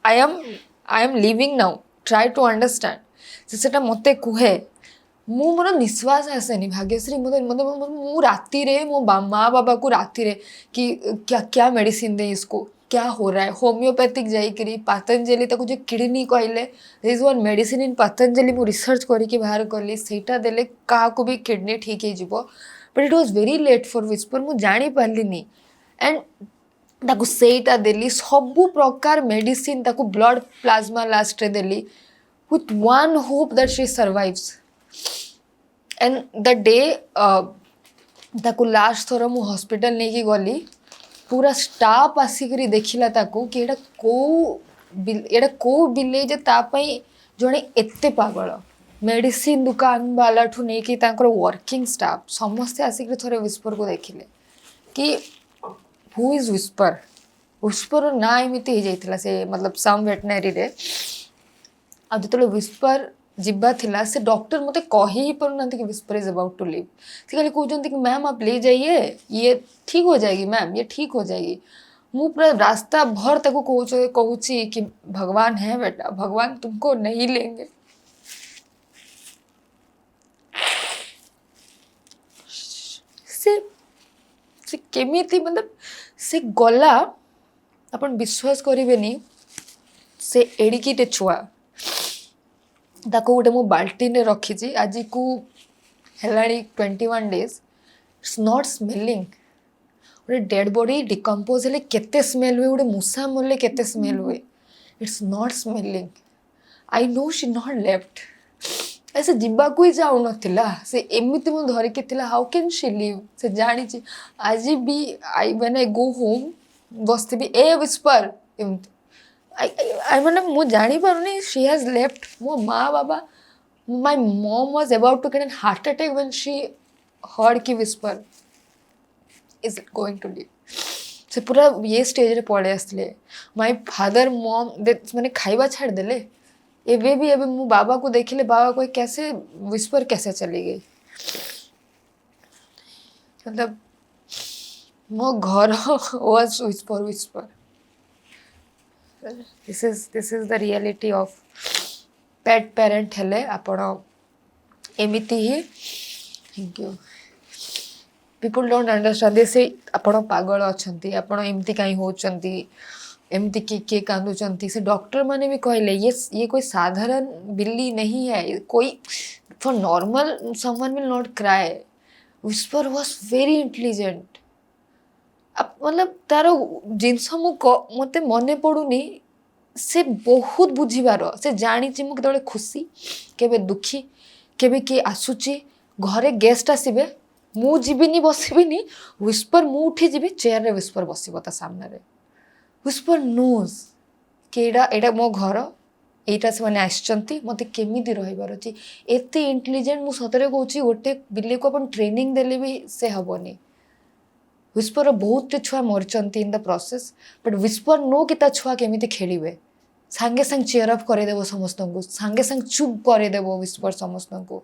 I am living now. Try to understand. ସେଟା ମୋତେ କୁହେ ମୁଁ ମୋର ନିଶ୍ୱାସ ଆସେନି ଭାଗ୍ୟଶ୍ରୀ ମୁଁ ରାତିରେ ମୋ ମା ବାବାକୁ ରାତିରେ କି क्या मेडिसिन दे इसको क्या हो रहा है होम्योपैथिक जाइकरी पतंजलि ताको जो किडनी कहले this is one medicine in Patanjali मु रिसर्च करके बाहर कली सेटा देले काको भी किडनी ठीक हे जिवो but it was very late for Whisper मु जानी पारलिनी एंड ताको सेटा देली सब प्रकार मेडिसिन ताको ब्लड प्लाज्मा लास्ट रे देली with one hope that she survives and the day ताको लास्ट थोर मु हॉस्पिटल नहीं की गली पूरा स्टाफ आसिकरी देखिला ताको कि एटा को बिले जे तापाई जणे एत्ते पागल मेडिसिन दुकान वाला ठू नहीं कि तांकर वर्किंग स्टाफ समस्त आसिकरी थोरे विस्पर को देखिले कि हु इज विस्पर विस्पर ना एमिति हे जाइतिला से मतलब सम वेटनरी रे आ जतले विस्पर जिब्बा थिला से डॉक्टर मते कहि ही पर कि Whisper is about to live से खाली कहते कि मैम आप ले जाइए ये ठीक हो जाएगी मैम ये ठीक हो जाएगी मु पूरा रास्ता भर तक कहूची कि भगवान है बेटा भगवान तुमको नहीं लेंगे से केमिति मतलब से गला अपन विश्वास करेनि से एडिकिटे छुआ ताको गोटे मु बाल्टी ने रखी आज को हेलाणी 21 days इट्स नॉट स्मेलिंग गोटे डेड बॉडी डिकम्पोज हेले केते स्मेल हुए गोटे मूसा मरले केते स्मेल हुए it's not smelling I know she not left ऐसे जीवाकू ही जाऊ नथिला से एमिति मु धरिके थिला हाउ कैन शी लिव से जानी आज भी I when I go home बसती ए विस्पर एमिति I mean, ମୁଁ ଜାଣିପାରୁନି she has left ମୋ ମା ବାବା my mom was about to get a heart attack when she heard कि whisper is going to live से पूरा ये स्टेज रे पड़े आसले my father mom माने खाइबा छाड़ देले एबे भी एबे मु बाबा को देखिले बाबा को कैसे whisper कैसे चली गई मतलब मो घर was whisper this is the reality of pet parent हेले आपण एमिति ही thank you people don't understand they say आपण पागल अछंती आपण एमिति काई होचंती एमिति के कांदुचंती से डॉक्टर माने भी कहले ये कोई साधारण बिल्ली नहीं है कोई for normal someone will not cry Whisper was very intelligent. मतलब तार जिनस मते मने पड़ुनी से बहुत बुझीबार से जानी मु केतबेले खुशी केबे दुखी केबे किए आसुची घरे गेस्ट आसीबे मु जीविनी बसिबिनी Whisper मु उठी जीबी चेयर रे Whisper बसिबो ता सामने रे Whisper knows कि एटा मो घर एटा से माने आछंती मते केमिति रहिबार अछि एते इंटेलिजेंट मु सतरे कहूची गोटे बिल्ली को अपन ट्रेनिंग देले भी से हबनी Whisper बहुत छुआ मरचंती in the process but Whisper नो कि ता छुआ केमिति खेलिबे सांगे संग चेयर अप करे देबो समस्त को सांगे संग चुप करे देबो Whisper समस्त को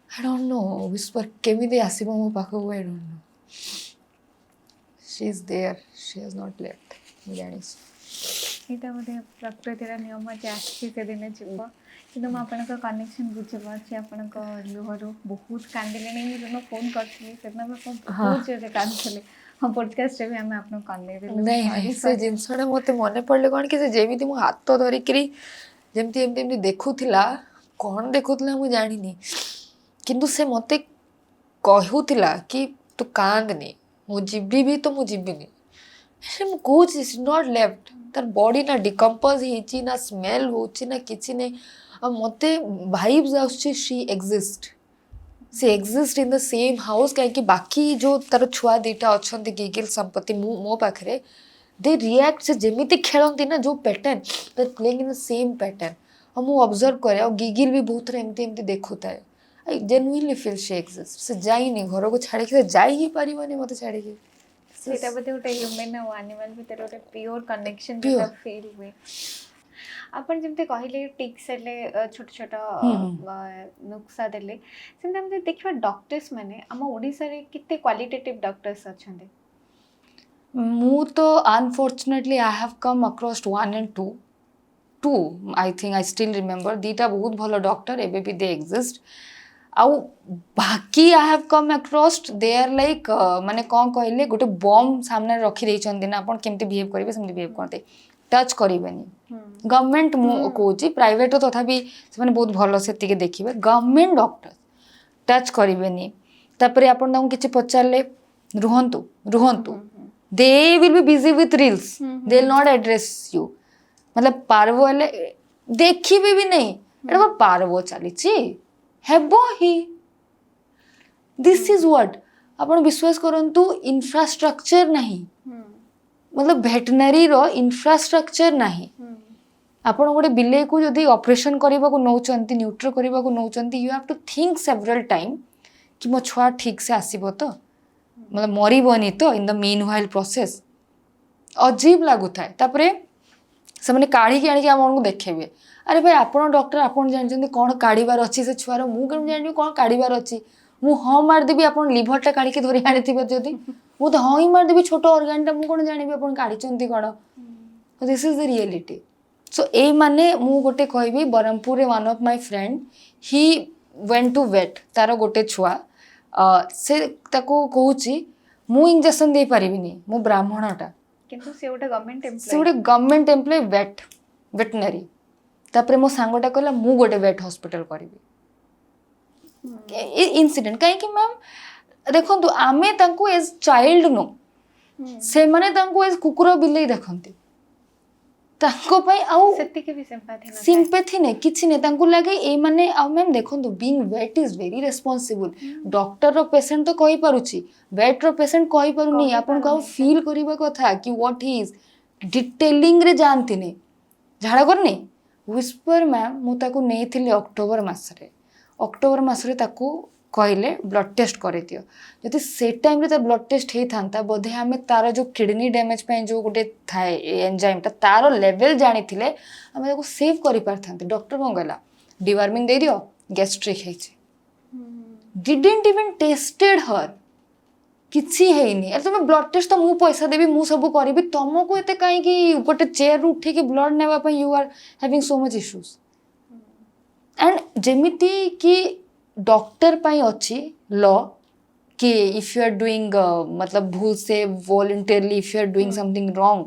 आई डोंट नो Whisper केमिति आसीबो मो पाखो I don't know she is there she has not left मु जानिस ଏଇଟା ଗୋଟେ ପ୍ରକୃତିର ନିୟମ ଯେ ଆସିଛି ସେଦିନ ଯିବ କିନ୍ତୁ ମୁଁ ଆପଣଙ୍କ କନେକ୍ସନ୍ ବୁଝିପାରୁଛି ଆପଣଙ୍କ ଲୁହରୁ ବହୁତ କାନ୍ଦିଲେଣି ମୁଁ ଯେଦିନ ଫୋନ୍ କରିଥିଲି ସେଦିନ ବି ଆପଣ ବହୁତ ଜୋରରେ କାନ୍ଦୁଥିଲେ ହଁ ପଡ଼କାଷ୍ଟରେ ବି ଆମେ ଆପଣଙ୍କୁ କନେଇଦେଲୁ नहीं से जिनसटा मते मने पड़ले कौन कि से जेमिति मु हाथ धरिकरी जेमिति एमति एमति देखुथिला कौन देखुथिला मु जानिनी किंतु से मते कहूथिला कि तू कांदनी मु जिबी भी तो मु जिबिनी से मु कहूची इज नॉट लेफ्ट तार बॉडी ना डिकम्पोज हिची ना स्मेल होची ना किछि ने अब मते वाइब्स आउची शी एग्जिस्ट से exist in the same house कहीं बाकी जो तार छुआ दीटा अच्छा गिगिल संपत्ति मो पाखे दे रिएक्ट से जमीती खेलती ना जो pattern they playing in the same pattern और मु ऑब्जर्व करे और गिगिल भी बहुत एमती एमती देखुता है I genuinely feel she exist से जाइनी घर को छाड़ी से जाई ही पारिबनी मते छाड़ी के ସେଇଟା ବୋଧେ ଗୋଟେ ହ୍ୟୁମାନ୍ ଆଉ ଆନିମାଲ୍ ଭିତରେ ଗୋଟେ ପିଓର କନେକ୍ସନ୍ Pure. ଫିଲ୍ ହୁଏ ଆପଣ ଯେମିତି କହିଲେ ଟିକ୍ସ ହେଲେ ଛୋଟ ଛୋଟ ନୁକ୍ସା ଦେଲେ ସେମିତି ଆମେ ଯଦି ଦେଖିବା ଡକ୍ଟର୍ସ ମାନେ ଆମ ଓଡ଼ିଶାରେ କେତେ କ୍ୱାଲିଟେଟିଭ୍ ଡକ୍ଟର୍ସ ଅଛନ୍ତି मु तो unfortunately I have come across 1 and 2 I think I still remember दीटा बहुत भलो डॉक्टर एबे भी दे एग्जिस्ट आउ बाकी I have come across they are like माने कौन कहले गोटे बम सामने रखी देइछन दिन आपण केमती बिहेव करिवे सेमती बिहेव करते टच करिवेनी गवर्नमेंट मु कहूची प्राइवेट तो तथा भी से माने बहुत भलो सेति के देखिबे गवर्नमेंट डॉक्टर टच करिवेनी तापरे आपण ताऊ किछि पचारले रुहंतु रुहंतु they will be busy with reels they will not address you मतलब पार्व हेले देखिबे भी नहीं एटा पार्व चलीची हेबो ही दिस इज व्हाट आपण विश्वास करंतु इंफ्रास्ट्रक्चर नहीं मतलब वेटनरी रो इंफ्रास्ट्रक्चर नहीं आपण गोटे बिले को जदि ऑपरेशन करबा को नौचंती न्यूट्रो करबा को नौचंती you have to think several time कि मो छुआ ठीक से आसीबो तो मतलब मरीबनी तो in the mean while process अजीब लागुଥାଏ तापरे से माने काढ़ी के आनी के हमन देखेबे अरे भाई आपण डॉक्टर आपण जानछन कोन काढ़ीबार अछि से छुआर मु केम जानबी कोन काढ़ीबार अछि मु ह मार देबी आपण लिवरटा काढ़ी के धरि आनी थिबे जदी मु तो ह ही मार देबी छोटो ऑर्गनटा मु कोन जानबी आपण काढ़ी चंती कोन this is the reality so ए माने मु गोटे कहबी बरहमपुर रे one of my friend he went to vet तारो गोटे छुआ से ताको कहूची मु इंजेक्शन दे पारिबिनी मु ब्राह्मणटा କିନ୍ତୁ ସେ ଗୋଟେ ଗଭର୍ଣ୍ଣମେଣ୍ଟ से ଏମ୍ପ୍ଲୟ गोटे गवर्नमेंट एम्प्लॉय वेटनरी तापरे मो सांगटा कहला मु गोटे वेट हॉस्पिटल करिबी इंसिडेंट कहीं कि मैम देखंतु आमे तांको एज चाइल्ड नो से माने तांको एज कुकुर बिलेई देखंती तांको पई आउ ସେତିକି ବି ସିମ୍ପାଥି ନଥାଏ सिंपैथी ने किछि ने तांको लागे ए माने आ मैम देखंतु being vet is very responsible doctor रो पेशेंट तो कहि पारुची वेट रो पेशेंट कहि पारुनी कहि आपन को पारुनी। फील करिबा कथा कि व्हाट ही इज डिटेलिंग रे जानती ने झाड़ा करनी Whisper मैम मु ताको नेथिली अक्टोबर मासरे ताको कहले ब्लड टेस्ट करे दियो जदि से टाइम रे त ब्लड टेस्ट हे थांता बोधे हमें तार जो किडनी डैमेज पे जो गोटे थाए एंजाइम ता तार लेवल जानी थिले हमें ताको सेव करि पार थांते डॉक्टर कोन कहला डिवर्मिंग दे दियो गैस्ट्रिक हे छै डिडंट इवन टेस्टेड हर किछि हेनी अरे तुम ब्लड टेस्ट तो मु पैसा देबी मु सब करबी तुमको एते काई कि गोटे चेयर उठी के ब्लड नेबा पे you are having so much issues and जेमिति कि डॉक्टर पाई अच्छी लॉ कि इफ यू आर डूइंग मतलब भूल से voluntarily if you are doing something wrong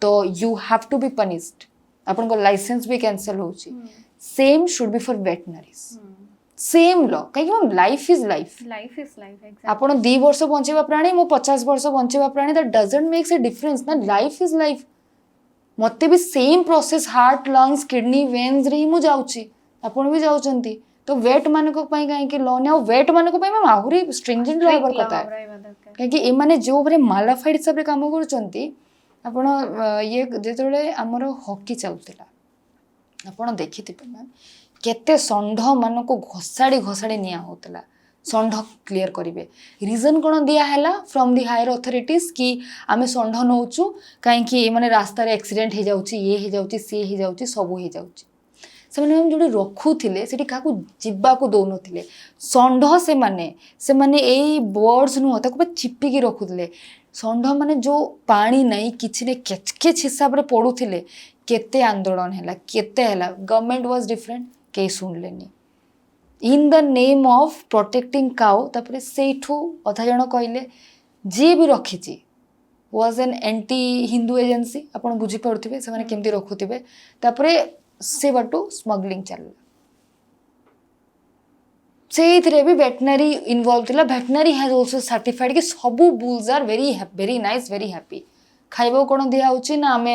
तो you have to be punished अपन को लाइसेंस भी कैंसिल होची same should be for veterinaries same law कहीं life is life life is life ଆପଣ 2 ବର୍ଷ ବଞ୍ଚିବା ପ୍ରାଣୀ ମୁଁ 50 ବର୍ଷ ବଞ୍ଚିବା ପ୍ରାଣୀ that doesn't makes a difference ନା ଲାଇଫ ଇଜ ଲାଇଫ ମତେ ବି same process heart lungs kidney veins ରେ ହିଁ ମୁଁ ଯାଉଛି ଆପଣ ବି ଯାଉଛନ୍ତି ତ ୱେଟ୍ ମାନଙ୍କ ପାଇଁ କାହିଁକି ଲ ନାହିଁ ଆଉ ୱେଟ୍ ମାନଙ୍କ ପାଇଁ ମ୍ୟାମ୍ ଆହୁରି ଷ୍ଟ୍ରିଙ୍ଗେଣ୍ଟ ରହିବାର କଥା କାହିଁକି ଏମାନେ ଯେଉଁ ଭାବରେ ମାଲାଫାଇଡ୍ ହିସାବରେ କାମ କରୁଛନ୍ତି ଆପଣ ଇଏ ଯେତେବେଳେ ଆମର ହକି ଚାଲୁଥିଲା ଆପଣ ଦେଖିଥିବେ ମ୍ୟାମ୍ କେତେ ଷଣ୍ଢ ମାନଙ୍କୁ ଘୋଷାଡ଼ି ଘୋଷାଡ଼ି ନିଆ ହେଉଥିଲା ଷଣ୍ଢ କ୍ଲିୟର କରିବେ ରିଜନ୍ କ'ଣ ଦିଆହେଲା ଫ୍ରମ୍ ଦି ହାୟର ଅଥରିଟିଜ୍ କି ଆମେ ଷଣ୍ଢ ନେଉଛୁ କାହିଁକି ଏମାନେ ରାସ୍ତାରେ ଆକ୍ସିଡେଣ୍ଟ ହେଇଯାଉଛି ଇଏ ହେଇଯାଉଛି ସିଏ ହେଇଯାଉଛି ସବୁ ହେଇଯାଉଛି ସେମାନେ ଯେଉଁଠି ରଖୁଥିଲେ ସେଠି କାହାକୁ ଯିବାକୁ ଦେଉନଥିଲେ ଷଣ୍ଢ ସେମାନେ ଏଇ ବର୍ଡସ୍ ନୁହଁ ତାକୁ ପୁରା ଚିପିକି ରଖୁଥିଲେ ଷଣ୍ଢ ମାନେ ଯେଉଁ ପାଣି ନାହିଁ କିଛି ନାହିଁ କେଚ୍ କେଚ୍ ହିସାବରେ ପଡ଼ୁଥିଲେ କେତେ ଆନ୍ଦୋଳନ ହେଲା କେତେ ହେଲା ଗଭର୍ଣ୍ଣମେଣ୍ଟ ୱାଜ୍ ଡିଫରେଣ୍ଟ କେହି ଶୁଣିଲେନି in the name of protecting cow ତାପରେ ସେଇଠୁ ଅଧା ଜଣ କହିଲେ ଯିଏ ବି ରଖିଛି was an anti Hindu agency ଆପଣ ବୁଝିପାରୁଥିବେ ସେମାନେ କେମିତି ରଖୁଥିବେ ତାପରେ ସେ ବାଟୁ ସ୍ମଗଲିଂ ଚାଲିଲା ସେଇଥିରେ ବି ଭେଟନାରୀ ଇନଭଲ୍ଭ ଥିଲା ଭେଟନାରୀ ହାଜ୍ ଅଲସୋ ସାର୍ଟିଫାଇଡ୍ କି ସବୁ ବୁଲ୍ସ ଆର୍ ଭେରି ନାଇସ୍ ଭେରି ହାପି ଖାଇବାକୁ କ'ଣ ଦିଆହେଉଛି ନା ଆମେ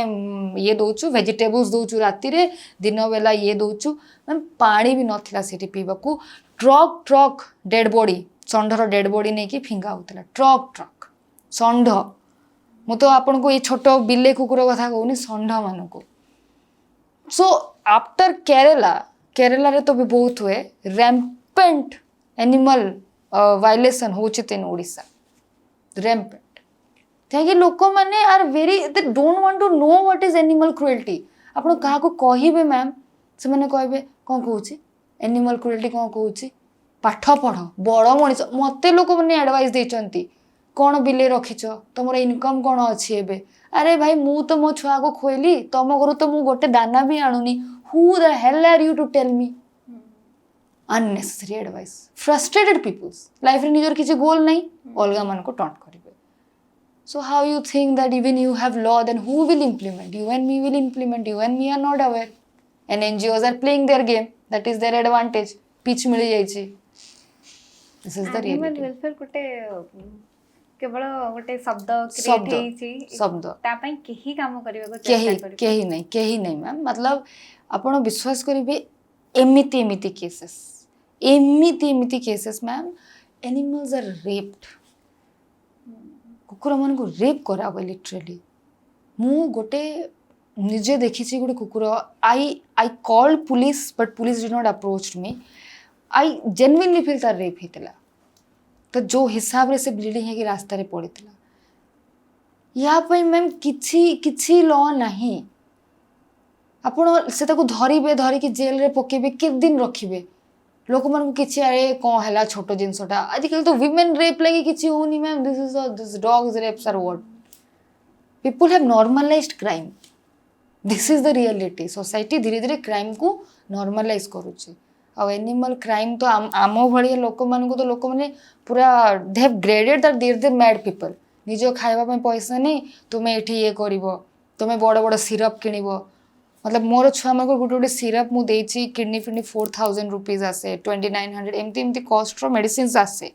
ଇଏ ଦେଉଛୁ ଭେଜିଟେବୁଲ୍ସ ଦେଉଛୁ ରାତିରେ ଦିନ ବେଲା ଇଏ ଦେଉଛୁ ମାନେ ପାଣି ବି ନଥିଲା ସେଠି ପିଇବାକୁ ଟ୍ରକ୍ ଡେଡ୍ ବଡି ଷଣ୍ଢର ଡେଡ୍ ବଡି ନେଇକି ଫିଙ୍ଗା ହେଉଥିଲା ଟ୍ରକ୍ ଷଣ୍ଢ ମୁଁ ତ ଆପଣଙ୍କୁ ଏଇ ଛୋଟ ବିଲେଇ କୁକୁର କଥା କହୁନି ଷଣ୍ଢମାନଙ୍କୁ ସୋ ଆଫ୍ଟର କେରଳାରେ ତ ବି ବହୁତ ହୁଏ rampant animal violation ହେଉଛି in ଓଡ଼ିଶା rampant କାହିଁକି ଲୋକମାନେ are very they don't want to know what is animal cruelty ଆପଣ କାହାକୁ କହିବେ ମ୍ୟାମ୍ ସେମାନେ କହିବେ କ'ଣ କହୁଛି ଆନିମାଲ୍ କ୍ରୁଏଲ୍ଟି କ'ଣ କହୁଛି ପାଠ ପଢ଼ ବଡ଼ ମଣିଷ ମୋତେ ଲୋକମାନେ ଆଡ଼ଭାଇସ୍ ଦେଇଛନ୍ତି କ'ଣ ବିଲେଇ ରଖିଛ ତୁମର ଇନକମ୍ କ'ଣ ଅଛି ଏବେ ଆରେ ଭାଇ ମୁଁ ତ ମୋ ଛୁଆକୁ ଖୋଇଲି ତମ ଘରୁ ତ ମୁଁ ଗୋଟେ ଦାନା ବି ଆଣୁନି who the hell are you to tell me unnecessary advice frustrated peoples ଲାଇଫ୍ରେ ନିଜର କିଛି ଗୋଲ୍ ନାହିଁ ଅଲଗା ମାନଙ୍କୁ ଟଣ୍ଟ କରିବେ so how you think that even you have law then who will implement you and me will implement you and me are not aware and NGOs are playing their game that is their advantage pitch ମିଳି ଯାଇଛି this is the reality welfare ଗୋଟେ କେବଳ ଗୋଟେ ଶବ୍ଦ create ହେଇଛି ଶବ୍ଦ ତା ପାଇଁ କେହି କାମ କରିବାକୁ ଚେଷ୍ଟା କରିବେ କେହି ନାହିଁ ମ୍ୟାମ୍ ମତଲବ ଆପଣ ବିଶ୍ୱାସ କରିବେ ଏମିତି cases ma'am animals are raped କୁକୁରମାନଙ୍କୁ ରେପ୍ କରାହୁଏ ଲିଟରାଲି ମୁଁ ଗୋଟେ ନିଜେ ଦେଖିଛି ଗୋଟେ କୁକୁର I called police but police did not approach me I genuinely feel ତାର ରେପ୍ ହେଇଥିଲା ତ ଯେଉଁ ହିସାବରେ ସେ ବ୍ଲିଡ଼ିଂ ହେଇକି ରାସ୍ତାରେ ପଡ଼ିଥିଲା ୟା ପାଇଁ ମ୍ୟାମ୍ କିଛି ଲ ନାହିଁ ଆପଣ ସେ ତାକୁ ଧରିକି ଜେଲ୍ରେ ପକେଇବେ କେତେ ଦିନ ରଖିବେ ଲୋକମାନଙ୍କୁ କିଛି ଆରେ କ'ଣ ହେଲା ଛୋଟ ଜିନିଷଟା ଆଜିକାଲି ତ ୱିମେନ୍ ରେପ୍ ଲାଗି କିଛି ହେଉନି ma'am this dogs rapes are what people have normalised crime this is the reality society ଧୀରେ ଧୀରେ କ୍ରାଇମ୍କୁ ନର୍ମାଲାଇଜ୍ କରୁଛି ଆଉ ଏନିମାଲ୍ କ୍ରାଇମ୍ ତ ଆମ ଭଳିଆ ଲୋକମାନଙ୍କୁ ତ ଲୋକମାନେ ପୁରା they have graded that there the mad people ନିଜ ଖାଇବା ପାଇଁ ପଇସା ନେଇ ତୁମେ ଏଠି ଇଏ କରିବ ତୁମେ ବଡ଼ ବଡ଼ ସିରପ୍ କିଣିବ मतलब मोर छुआ गोटे गोटे सिरप मुझे देती किडनी 4000 रुपीज आसे 2900 एमती कॉस्टर मेडिसिन आसे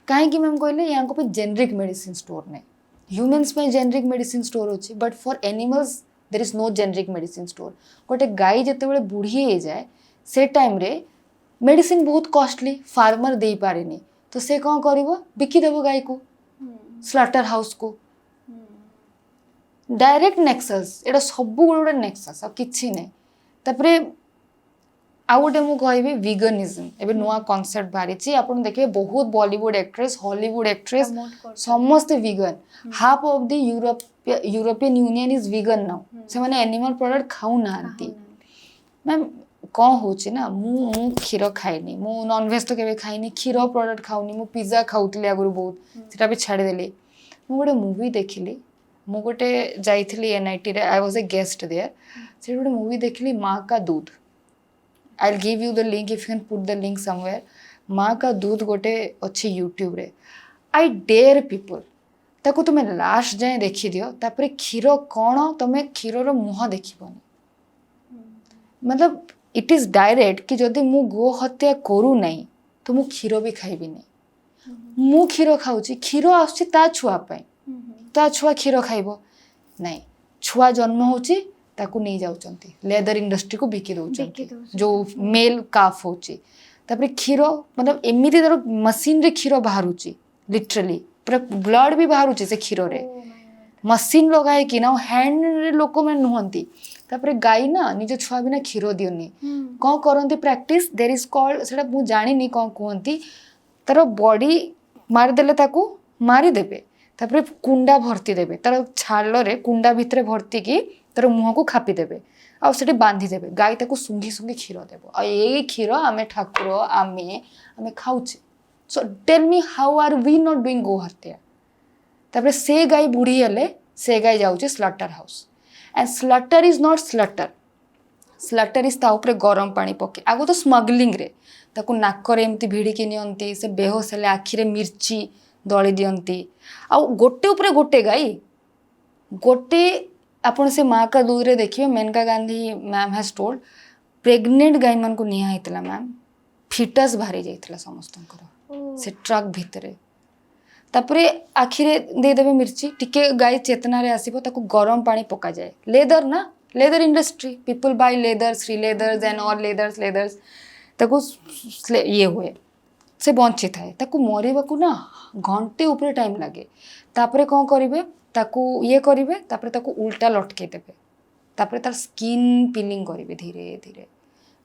कहीं मैम कहले यहाँ पे जेनरिक मेडिसिन स्टोर नहीं ह्यूमन्स पे जेनरिक मेडिसिन स्टोर अच्छी but for animals there is no generic medicine store गोटे गाई जिते बुढ़ी हो जाए से टाइम रे मेडिसिन बहुत कॉस्टली फार्मर दे पारे तो से कौन कर बिकिदेव गाई को स्लॉटर हाउस को डायरेक्ट नेक्सस एटा सब गोटे नेक्सस आ किछि नै तापरे आ गोटे मु कहबी विगनिज्म एबे नुआ कांसेप्ट बारिछि आपण देखिए बहुत बॉलीवुड एक्ट्रेस हॉलीवुड एक्ट्रेस समस्त vegan half of the European union is vegan now से माने एनिमल प्रोडक्ट खाउ नांती मैम कौन होछि ना मु क्षीर खाइनी मु नॉन वेज तो केबे खाइनी क्षीर प्रोडक्ट खाउनी मु पिज्जा खाउतली आगुर बहुत सेटा भी छाड़ देली मु गोटे मूवी देखिली मु गोटे जाइली NIT रे I was a guest there से गोटे मूवी देखली Maa Ka Doodh I will give you the link if you can put the link somewhere Maa Ka दूध गोटे अच्छी यूट्यूब रे आई डेयर पीपल ताको तुम लास्ट जाए देखी दियो तापर क्षीर कौन तुम क्षीर मुह देखनी मतलब इट इज डायरेक्ट कि जदि मु गो हत्या करू नहीं तो मु क्षीर भी खाइबी नहीं मु क्षीर खाऊची क्षीर आସୁଛି ता छुआ ପାଇଁ ता छुआ क्षीर खाइबो नहीं छुआ जन्म होची ताकू नहीं जाउचंती लेदर इंडस्ट्री को बिकी दउचंती जो मेल काफ होची तापर क्षीर मतलब एमिति तार मशीन रे क्षीर बाहरुची लिटरली पूरा ब्लड भी बाहरुची से क्षीर रे मशीन लगाए कि ना हैंड रे लोक में नुहंती तापर गाई ना निज छुआ बिना क्षीर दियोनी कौन करंती प्रैक्टिस देयर इज कॉल्ड सेटा मु जानि नी कौन कहंती तार बॉडी मार देले ताकू मारी देबे तापर कुंडा भर्ती देबे तार छाल रे कुंडा भितरे भर्ती की तार मुह को खापी देबे आ सेठी बांधी देबे गाई ताकू सुंघी सुंघी क्षीर देबो आ ए क्षीर आमे ठाकुर आमे खाउचे so tell me how are we not doing गो हत्या तापर से गाई बुढ़ी हेले से गाई जाउचे slaughterhouse and slaughter is not slaughter is ता ऊपर गरम पानी पके आगो तो स्मगलिंग रे ताकू नाकर एमती भिड़ी कि नियंती से बेहोश हेले आखिरे मिर्ची दली दियंती आ गोटे ऊपर गोटे गाई गोटे आपण से माँ का दूध रे देखिए Maneka Gandhi ma'am has told pregnant गाई मान को निया हितला मैम फिटस बाहरी जाइतला समस्तंकर से ट्रक भितरे तापरे आखिरे दे देबे मिर्ची टिके गाई चेतना रे आसीबो ताकू गरम पानी पका जाए लेदर ना leather industry people buy leather Sree leathers and all leathers ताकू ये हुए से बंची थाए ताकू मरिबाकू ना घंटे ऊपर टाइम लगे तापरे कौन करिवे ताकू ये करिवे तापरे ताकू उल्टा लटके देबे तापरे तार स्किन पिलिंग करिवे धीरे धीरे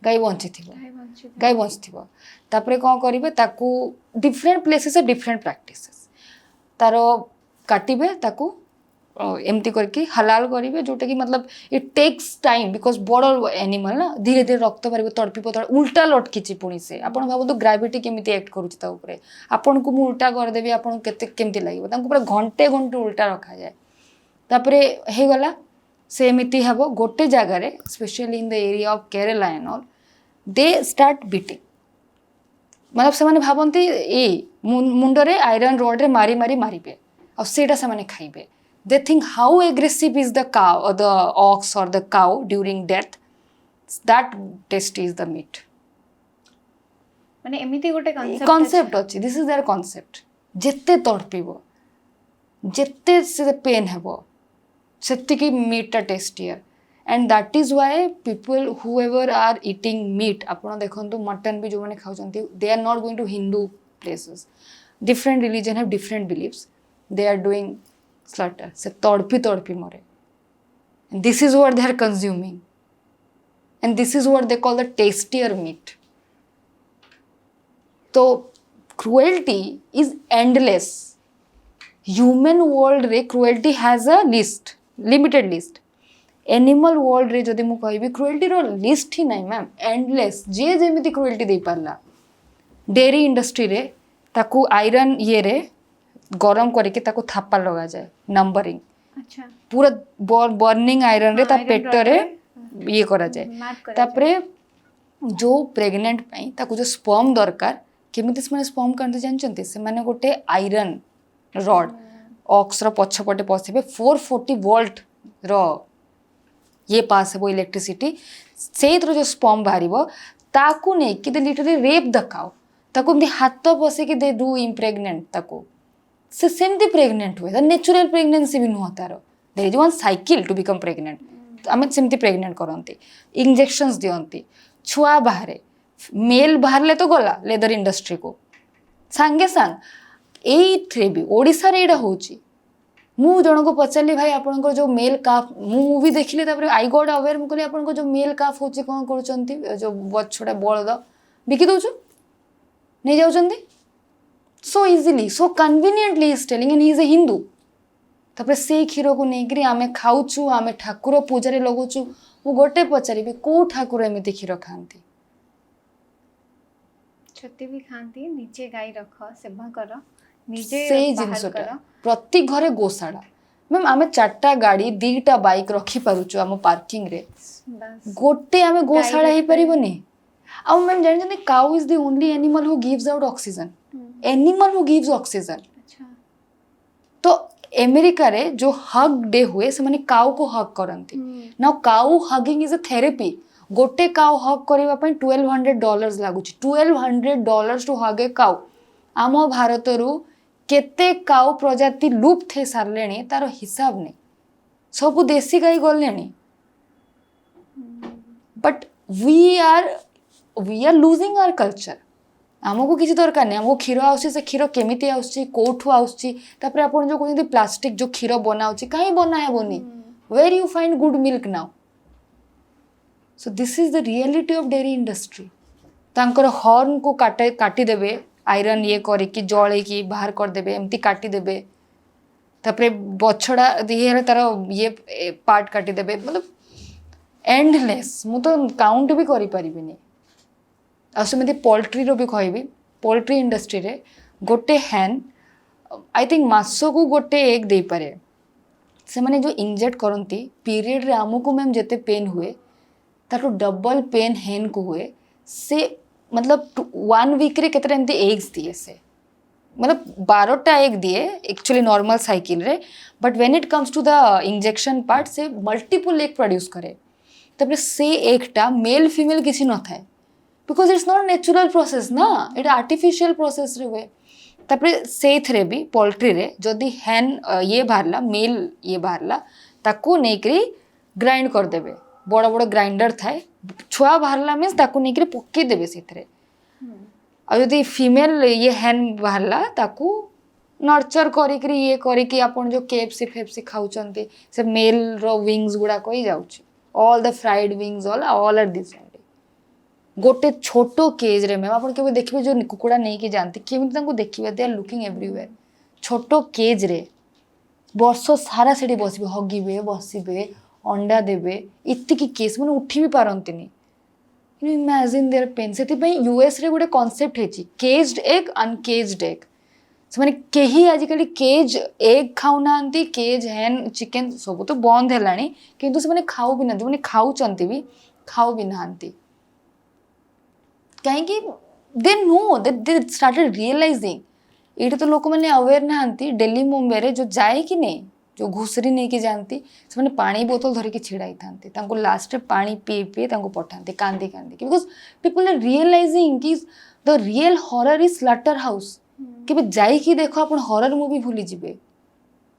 गाई बंचिथिबो तापरे कौन करिवे ताकू डिफरेंट प्लेसेस डिफरेंट प्रैक्टिसेस तार काटिबे ताकू एमती करके हलाल करिवे जोटा कि मतलब इट टेक्स टाइम बिकॉज बड़ एनिमल ना धीरे धीरे रक्त बाहर तड़पी उल्टा लटकी पुणी से आपन भावतु ग्राविटी केमिति एक्ट करूची ता ऊपर आपन को मु उल्टा कर देबी आपन केते केमिति लागिवो तांको पूरा घंटे घंटे उल्टा रखा जाए तापरे हे गला से एमिति हबो गोटे जगह रे specially in the area of Kerala and all they start beating मतलब से माने भाबंती ए मुंडरे आयरन रोड रे मारी मारी मारिबे आ सेटा से माने खाइबे they think how aggressive is the cow or the ox or the cow during death that tasty is the meat माने एमिति गोटे concept अछि this is their concept जत्ते तड़पिबो जत्ते से पेन हेबो सेत्ति की मीट टा tastier and that is why people whoever are eating meat आपण देखंतु मटन भी जो माने खाउचंती they are not going to Hindu places different religion have different beliefs they are doing slaughter से तड़पी मरे and this is what they are consuming and this is what they call the tastier meat तो cruelty is endless human world रे cruelty has a list limited list animal world रे जदि मु कहबी cruelty रो list ही नहीं ma'am endless जे जेमिति cruelty दे पारला dairy industry रे ताकू iron ये रे गरम करके ताको थापा लगा जाए नंबरिंग अच्छा पूरा बर्निंग आयरन रे ता पेट रे ये करा जाए तापरे जो प्रेग्नेंट पई ताको जो स्पर्म दरकार केमिति से माने स्पर्म करते जानचंती से माने गोटे आयरन रॉड ऑक्स रो पछपटे पसिबे 440 वोल्ट रो ये पास है वो इलेक्ट्रिसिटी से जो स्पर्म बाहरिबो ताको नै कि they literally rape the cow ताको हाथ पसे कि दे डू इम्प्रेग्नेंट ताको से सेमती प्रेग्नेंट हुए नेचुरल प्रेगनेंसी भी नुह तार there is one cycle to become pregnant आम सेमती प्रेग्नेंट करती इंजेक्शंस दियंती छुआ बाहर मेल बाहर तो गला लेदर इंडस्ट्री को सांगे सांग ये भी ओडिशा रे एडा होची मु जन को पचारि भाई आपन जो मेल काफ मूवी देखिले तापर आई गॉट अवेयर मु कहली आपन जो मेल काफ होची कोन करूचंती जो बछड़ा बळद बिकी दउछु नहीं जाउचंती so easily so conveniently he is telling and he is a Hindu तापर से क्षीर को नेकरी आमे खाउछु आमे ठाकुर पूजा रे लगुछु मु गोटे पचारिबे को ठाकुर एमिति क्षीर खांती छति भी खांती निजे गाई रख सेवा कर निजे से जिनसटा प्रति घरे गोशाला मैम आमे चारटा गाड़ी दीटा बाइक रखी पारुछु आम पार्किंग रे गोटे आमे गोशाला ही परिबनी आ मैम जानि cow is the only animal who gives out oxygen animal who gives oxygen अच्छा तो अमेरिका रे जो हग डे हुए से माने काउ को हग करंती now cow hugging is a therapy गोटे काउ हग करबा पई $1200 लागुची $1200 टू हग ए काउ आम भारत रु केते काउ प्रजाति लुप्त थे सारलेनी तार हिसाब नहीं सब देसी गाई गलेनी but we are losing our culture आमको किसी दरकार नहीं आमको क्षीर आउसी से क्षीर केमिति आउसी कोठू आउसी तापर आपण जो कहते प्लास्टिक जो क्षीर बनाउची काहे बना हेबोनी where you find good milk now so this is the reality of dairy industry तांकर हॉर्न को काटी देबे आयरन ये करके जळे की बाहर कर देबे एमती काटी देबे तापर बछड़ा दिहे तार ये पार्ट काटी देबे मतलब एंडलेस मु तो काउंट भी करि परिबिनी आसमें पोल्ट्री रो भी कहबी पोल्ट्री इंडस्ट्री रे गोटे हैन आई थिंक मासो को गोटे एग दे पारे से माने जो इंजेक्ट करती पीरियड रे आमको मैम जेते पेन हुए तार डबल पेन हैन को हुए से मतलब 1 वीक रे केतरा एमती एग्स दिए से मतलब 12टा एग दिए एक्चुअली नॉर्मल साइकिल रे but when it comes to the injection part से मल्टीपल एग प्रोड्यूस करे तब से एकटा मेल फीमेल किसी न थाए because it's not natural process ना इट आर्टिफिशियल प्रोसेस रे हुए तापर से थरे भी पोल्ट्री रे जदि हैन ये बाहरला मेल ये बाहरला ताको नेकरी ग्राइंड कर देबे बड़ बड़ ग्राइंडर थाए छुआ बाहरला मीन्स ताको नेकरी पक्के देबे सेथरे आ जदि फीमेल ये हैन बाहरला ताको नर्चर करिकरी ये करिकि आपण जो केएफसी फेफसी खाउचंती से मेल रो विंग्स गुडा कोई जाउची all the fried wings all are this गोटे छोटो केज रे मैम आपण केबे देखिबे जो कुकुड़ा नहीं कि जानती केमिति तांको देखिबे दे आर लुकिंग एवरीवेयर छोटो केज रे वर्ष सारा सेठी बसिबे हगिबे बसिबे अंडा देबे इत्तिकी केस माने उठी भी पारंतिनी यू इमेजिन देयर पेन सेति पई यूएस रे गोटे कांसेप्ट हेची केज्ड एग अनकेज्ड एग से माने केही आजिकली केज एग खाउनांती केज हैन चिकन सब तो बंद हेलानी किंतु से माने खाउ भी नथि माने खाउचंती भी खाउ भी नांती कहीं they know they started realising ये तो लोक मैंने अवेयर नहांती दिल्ली मुंबई रे जो जाए कि नहीं जो घुसरी नहीं कि जानती से मैंने पानी बोतल धरिकी छिड़ाई था लास्ट पानी पी पी पठाते कांदी कांदी बिकॉज पीपल आर रियलाइजिंग कि the real horror is slaughter house केबे जाई कि देखो अपन हॉरर मूवी भूली जिबे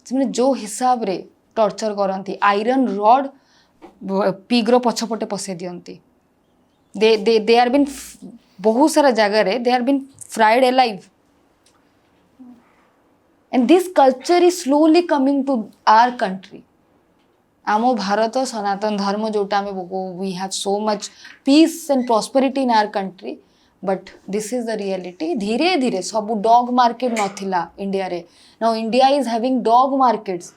से जो हिसाब रे टॉर्चर करती आयरन रॉड पिग्र पछपटे पसे दियंती they are been बहुत सारा जगह रे they are been fried alive and this culture is slowly coming to our country आमो भारत सनातन धर्म जोटा हमें we have so much peace and prosperity in our country but this is the reality धीरे धीरे सब dog market नथिला इंडिया रे now India is having dog markets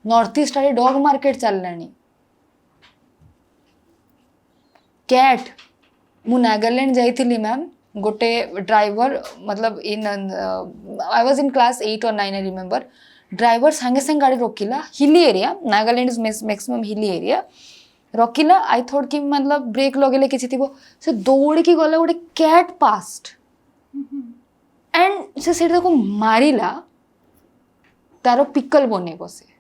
north east रे dog market चललानी cat मु Nagaland जाइथिली ma'am गोटे ड्राइवर मतलब इन आई was in class 8 और 9 I remember driver संगे संगे गाड़ी रोकिला hilly area Nagaland is maximum hilly area रोकिला आई थॉट कि मतलब ब्रेक लगेले किछि थिबो से दौड़ की गले गोटे कैट पास्ट एंड से सेटा को मारिला तारो पिकल बने बसे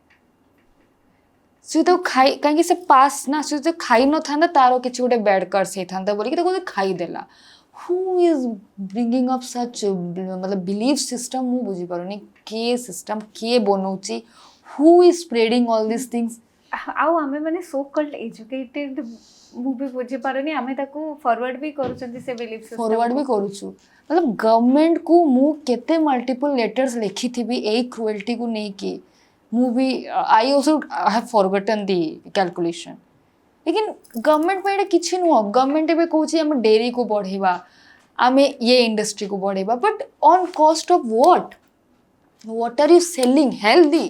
से तो खाई कहीं से पास ना से तो खाई न था तार किसी गोटे बैड कर्स होता बोलिक तो खाई देला who is bringing up such मतलब बिलीफ सिस्टम मु बुझी पारुनी के सिस्टम के बनौची who is spreading all this things आउ आमे माने सो कॉल्ड एजुकेटेड मु भी बुझी पारुनी आमे ताको फॉरवर्ड भी करूचंती से बिलीफ सिस्टम फॉरवर्ड भी करूछु मतलब गवर्नमेंट को मु केते मल्टीपल लेटर्स लिखी थी भी ए क्रुएल्टी को नहीं की movie I also have forgotten the calculation लेकिन गवर्नमेंट पे किसी नुह गवर्नमेंट भी कौन आम डेयरी को बढ़ेवा आम ये इंडस्ट्री को बढ़ेवा but on cost of what are you selling healthy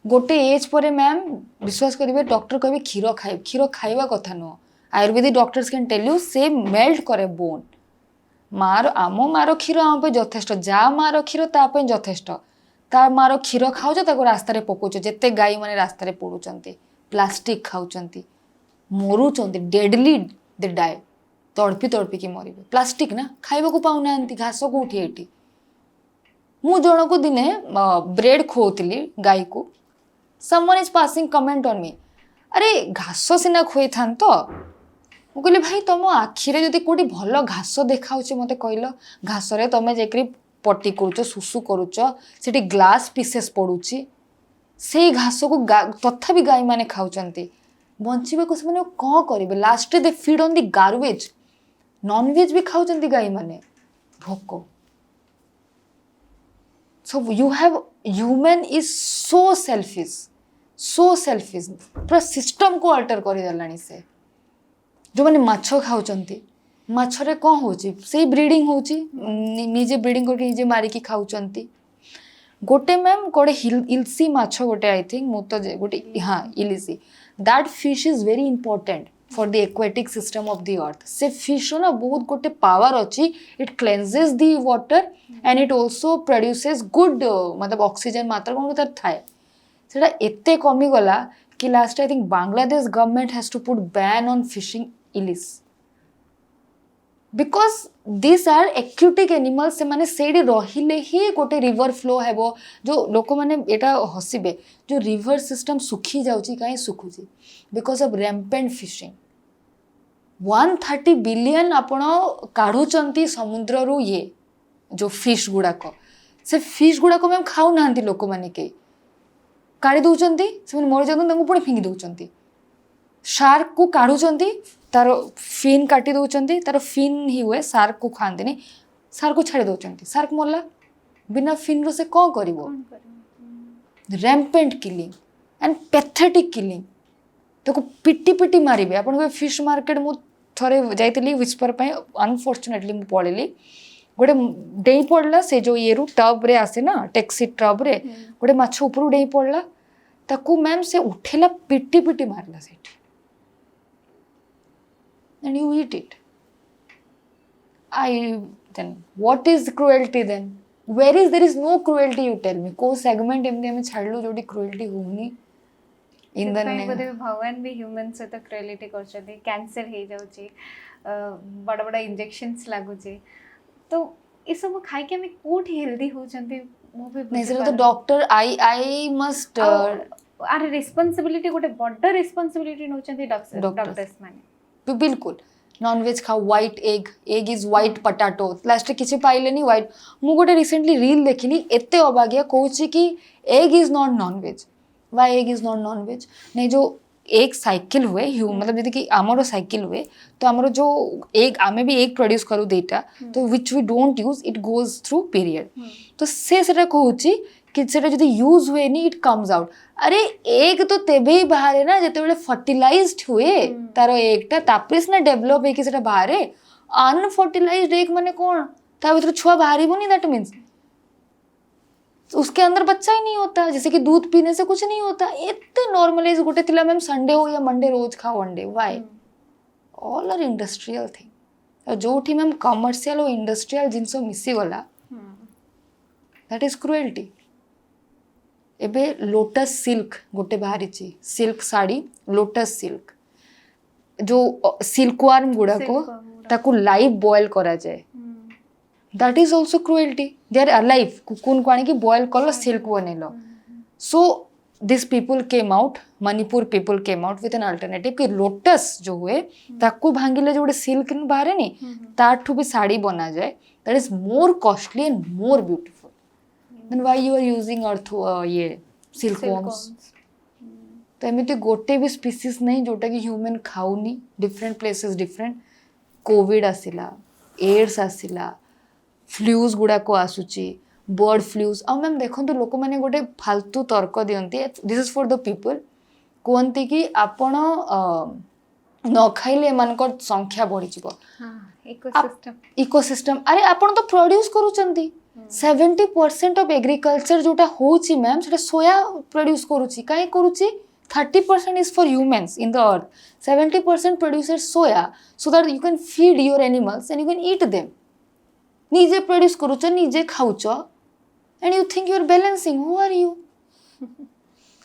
गोटे एज पर मैम विश्वास करेंगे डॉक्टर कहे क्षीर खाइबा कथा नुह Ayurvedic doctors can tell you से मेल्ट करे बोन मार आम मार क्षीर आम यथेष्ट जा मार क्षीर ताप यथेष्ट ता मार क्षीर खाऊच रास्ता पकाउच जिते गाई मैंने रास्ता पड़ुंट प्लास्टिक खाऊँ मरुंट डेडली दे डाए तड़पी तड़पी कि मरबे प्लास्टिक ना खाइबा को पाऊना घास को उठी एटी मु जन को दिने ब्रेड खोली गाई को someone is passing comment on me अरे घास सीना खुई था तो ମୁଁ କହିଲି ଭାଇ ତମ ଆଖିରେ ଯଦି କୋଉଠି ଭଲ ଘାସ ଦେଖାଉଛି ମତେ କହିଲ, ଘାସରେ ତମେ ଯାଇକରି ପଟି କରୁଛ, ସୁସୁ କରୁଛ, ସେଠି ଗ୍ଲାସ୍ ପିସେସ୍ ପଡୁଛି, ସେଇ ଘାସକୁ ତଥାପି ଗାଈ ମାନେ ଖାଉଛନ୍ତି। ବଞ୍ଚିବାକୁ ସେମାନେ କ'ଣ କରିବେ? ଲାଷ୍ଟରେ they feed on the garbage. Non-veg ବି ଖାଉଛନ୍ତି ଗାଈ ମାନେ, ଭୋକ। So you have human is so selfish, ପୁରା ସିଷ୍ଟମ को अल्टर କରିଦେଲାଣି ସେ। ଯୋଉମାନେ ମାଛ ଖାଉଛନ୍ତି, ମାଛରେ କ'ଣ ହଉଛି? ସେଇ ବ୍ରିଡିଂ ହଉଛି, ନିଜେ ବ୍ରିଡିଂ କରିକି ନିଜେ ମାରିକି ଖାଉଛନ୍ତି। ଗୋଟେ ମ୍ୟାମ୍ ଗୋଟେ ଇଲସି ମାଛ ଗୋଟେ ଆଇ ଥିଙ୍କ, ମୁଁ ତ ଗୋଟେ ହଁ ଇଲିସି, that fish is very important for the aquatic system of the earth. से फिश ना बहुत गोटे पावर अच्छी, it cleanses the water and it also produces good मतलब ऑक्सीजन मात्रा कौन तार थाए सेटा एते कमी गला कि last I think Bangladesh government has to put ban on fishing इलिस because this are aquatic animal. से माने सेडी रहिले ही गोटे रिवर फ्लो हेबो। जो लोक माने एटा हसिबे जो रिवर सिस्टम सुखी जाउची, काई सुखुची? Because of rampant fishing. 130 billion आपण काढुचंती समुद्र रु ये जो फिश गुड़ाक, से फिश गुड़ाक मैम खाऊ ना लोक मैंने के काढ़ी दौरान से मरी जाती पुणी फिंगी दौरान। शार्क को काढ़ुचंती, तार फिन काटी दौरान, तार फिन ही हुए, शार्क को खाती, शार्क को छाड़ी दौरान, शार्क मरला बिना फिन रो से कौन कर? Rampant killing and pathetic killing. तो पिटी पिटी मारे आप फिश मार्केट मु थरे जाइली विस्पर अनफॉर्चुनेटली मु पड़ेली गोटे डेई पड़ला से जो ये टब रे आसे ना टैक्सी टब रे गोटे माछ ऊपर डेई पड़ला ताकू मैम से उठेला पिटी पिटी मारला सेठी and you eat it. I then what is cruelty then? Where is there is no cruelty? You tell me को सेगमेंट एमती हम छाड़लु जोटी क्रुएल्टी होनी? भगवान भी ह्यूमन सहित क्रुएलिटी करछथि, कैंसर हे जाउची, बड़ बड़ इंजेक्शंस लागुची, तो ई सब खाइ के हम कोठी हेल्दी होचंती? मो भी नहीं सर तो doctor I must are responsibility गोटे बड़ रिस्पांसिबिलिटी नोचंती डॉक्टर्स माने। बिल्कुल नॉन वेज खाओ, white egg, egg is white potato, last किसी पाइलेनी व्हाइट। मु गोटे रिसेंटली रील देखिली एते अबागिया कहूची कि egg is not non veg. Why egg is not non veg? नहीं जो एक साइकिल हुए मतलब जैसे कि आमर साइकिल हुए तो आमर जो एग आमे भी एग प्रोड्यूस करू देटा तो which we don't use it goes through period. तो से कहूची कि सेटा जदी यूज हुए नी इट कम्स आउट। अरे एग तो तेबे ही बाहर ना जेते बेले फर्टिलाइज्ड हुए तार एगटा तापरे सिना डेवलप हे कि सेटा बाहर। अनफर्टिलाइज्ड एग माने कोन? ता भीतर छुआ बाहरिबोनी, दैट मींस उसके अंदर बच्चा ही नहीं होता। जैसे कि दूध पीने से कुछ नहीं होता। इतने नॉर्मलाइज गोटे थिला मैम संडे हो या मंडे रोज खाओ अंडे। Why? All are industrial thing. जोठी मैम कमर्शियल और इंडस्ट्रियल जिनसो मिसी गला दैट इज क्रुएल्टी। एबे लोटस सिल्क गोटे बाहरी सिल्क साड़ी, लोटस सिल्क जो सिल्कवार्म गुड़ा को ताकू लाइव बॉयल करा जाए, that is also cruelty. They are alive. Cocoon को आने की boil करो silk बने लो. So these people came out, Manipur people came out with an alternative कि lotus जो हुए ताकू भांगिले जो उड़े silk न बाहरे नहीं ताठू भी साड़ी बना जाए. That is more costly and more beautiful. Then why you are using earth ये silkworms? तो एमिति गोटे भी species नहीं जोटा कि human खाऊनी. Different places different. COVID आसिला, AIDS आसिला, फ्लूज गुड़ाक आसूची, बर्ड फ्लूज। आ मैम देखो लोक मैंने गोटे फालतू तर्क दियंती, this is for the people कहते कि आपण न खाइले एमानकर संख्या बढ़ी जीवो। इकोसिस्टम अरे आपण तो प्रोड्यूस करूचंती 70% ऑफ एग्रीकल्चर जोटा होची मैम सेटा सोया प्रोड्यूस करूची। काहे करूची? 30% is for humans in the earth, 70% produces soya so that you can feed your animals and you can eat them. निजे प्रोड्यूस करूच, निजे खाऊच and you think you are balancing. Who are you?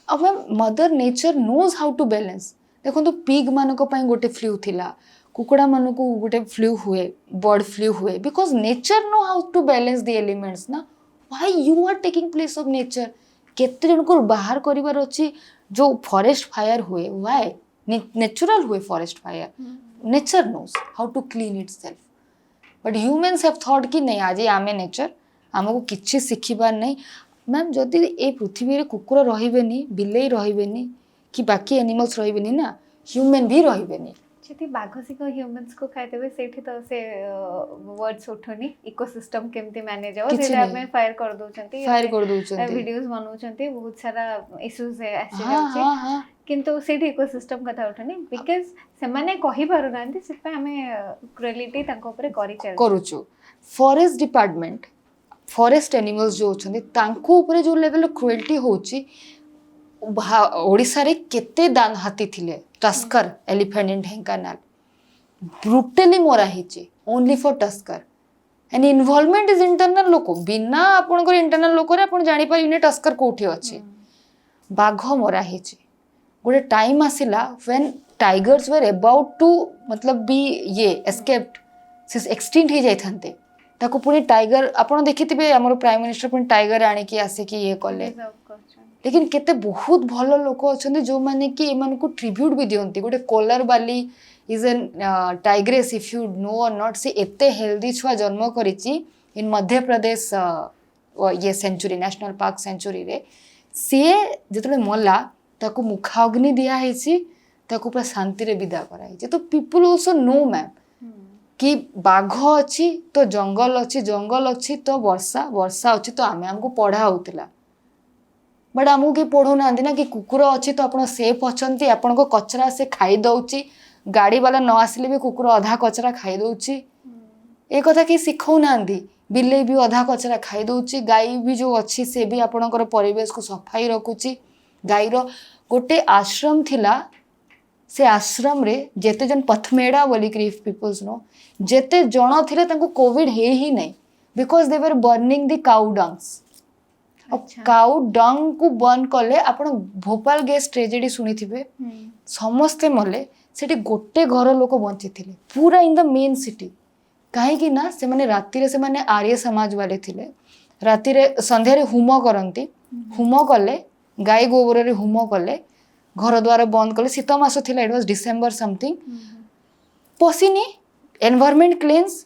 अब ma'am mother nature knows how to balance. देखो तो pig मानक पई गोटे फ्लू थिला, कुकुड़ा मानक गोटे फ्लू हुए, बर्ड फ्लू हुए, because nature know how to balance the elements ना। Why you are taking place of nature? केते जन को बाहर करिवार अछि जो फॉरेस्ट फायर हुए। व्हाई? नेचुरल हुए forest fire, nature knows how to clean itself but humans have thought कि नहीं आज आमे नेचर आमको किसी शिखिबार नहीं मैम जदि ए पृथ्वी रे कुकुर रहिबेनी बिलेई रहिबेनी कि बाकी एनिमल्स रहिबेनी ना ह्यूमन भी रहिबेनी ଯଦି ବାଘ ସିଂହ ହ୍ୟୁମାନ୍ସକୁ ଖାଇଦେବେ ସେଇଠି ତ ସେ ୱାର୍ଡସ୍ ଉଠୁନି ଇକୋସିଷ୍ଟମ କେମିତି ମ୍ୟାନେଜ ହେବ କିଛି ସେଇଟା ନାହିଁ। ଆମେ ଫାୟାର କରିଦେଉଛନ୍ତି फायर कर दउछन्ती ଭିଡିଓଜ ବନଉଛନ୍ତି ବହୁତ ସାରା ଇସ୍ୟୁଜ हाँ ଆସିଯାଉଛି हाँ हाँ କିନ୍ତୁ ସେଇଠି ଇକୋସିଷ୍ଟମ କଥା ଉଠୁନି ବିକଜ ସେମାନେ କହିପାରୁନାହାନ୍ତି ସେଥିପାଇଁ ଆମେ କ୍ରୁଏଲିଟି ତାଙ୍କ ଉପରେ କରିଚାଲିଛୁ करूचु फॉरेस्ट डिपार्टमेंट फॉरेस्ट एनिमल्स जो होछन्ती तांको ऊपर जो लेवल क्रुएल्टी होची ओडिसा रे केते दान हाथी थिले tusker elephant in Dhenkanal brutally मोरा हिची only for tusker and involvement is internal लोक बिना आपनकर इंटरनल लोक रे आपण जानि पारिने टस्कर कोठी अछि बाघ मोरा हिची गोटे टाइम आसिला when tigers were about to मतलब बी ये एस्केप्ड से एक्सटिंक्ट हो जाइथान्ते ताको पुणी टाइगर आपण देखिथिबे हमर प्राइम मिनिस्टर पुणी टाइगर आनी कि आसे कि ये कले Preserve କରୁଛନ୍ତି। लेकिन केते बहुत भल लोक अछन्ते जो माने कि एमान को ट्रिब्यूट भी दियंती गोटे कोलर बाली is an tigress if you know or not से एते हेल्दी छुआ जन्म करिची इन मध्य प्रदेश ये सेंचुरी नेशनल पार्क सेंचुरी रे सी जेतले मल्ला ताको मुखाग्नि दिया हेची ताको पूरा शांति रे विदा कराई तो पीपल आल्सो नो मैम कि बाघ अच्छी तो जंगल अच्छी तो वर्षा वर्षा अच्छी तो आमे हमको पढ़ा होतिला बट आमको कि पढ़ो ना कि कुकुर अच्छी तो आपण सेफ अच्छी आपण को कचरा से खाई दउची गाड़ी वाला न आसिले भी कुकुर अधा कचरा खाई दउची ए कथा कि सिखौ ना बिले भी अधा कचरा खाई दउची गाई भी जो अच्छी से भी आपणकर परिवेश को सफाई रखुची गाईर गोटे आश्रम थिला से आश्रम रे जेते जन पथमेड़ा बोली इफ पीपल्स नो जेते जन थिले तांको कोविड हे ही नहीं because they were burning the cow dungs अच्छा। काउ डंग को बर्न कले आपण भोपाल गैस ट्रेजेडी सुनी थिबे समस्ते मले सेठी गोटे घर लोक बंची थिले पूरा इन द मेन सिटी काहे कि ना से माने राती रे से माने आर्य समाज वाले थिले राती रे संध्या रे हुम करंती हुम कले गाय गोबर रे हुम कले घर द्वार बंद कले शीत मास थिला इट वाज डिसेंबर समथिंग पसिनी एनवायरनमेंट क्लीन्स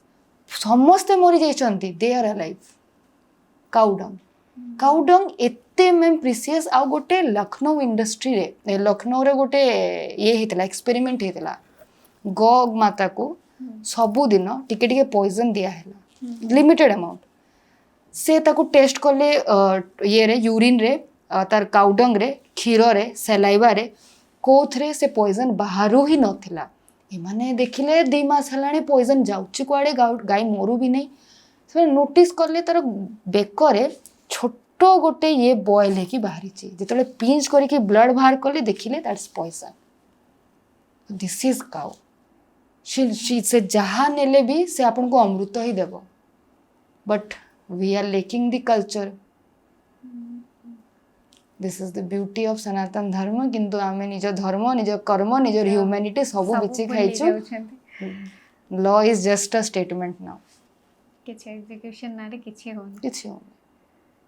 समस्ते मरी जाइछंती दे आर अलाइव काउडंग एते मैम प्रीसियस आ गोटे लखनऊ इंडस्ट्री रे लखनऊ रे गोटे ये हेतला एक्सपेरिमेंट हेतला गौ माता को सबु दिन टिके टिके पॉइजन दिया हैला लिमिटेड अमाउंट से ताको टेस्ट कले ये रे यूरिन रे तार काउडंग रे क्षीर रे सलाइवा रे कोथरे से पॉइजन बाहरु ही नथिला एमाने देखिले 2 मास हलाने पॉइजन जाउची कुआडे गाय मरु भी नहीं से नोटिस करले तार बेकरे छोटो गोटे ये बॉयल है कि बाहरी ची जेतले पिंच करके ब्लड बाहर करले देखिले that's poison this is cow she से जहाँ नेले भी से आपन को अमृत ही देव but we are lacking the culture this is the beauty of Sanatan Dharma किंतु आमे निज धर्म निज कर्म निज ह्यूमैनिटी सब बिची खाइछु law is just a statement now କିଛି ଏକ୍ଜିକ୍ୟୁସନ ନାରେ କିଛି ହଉନି किछि हो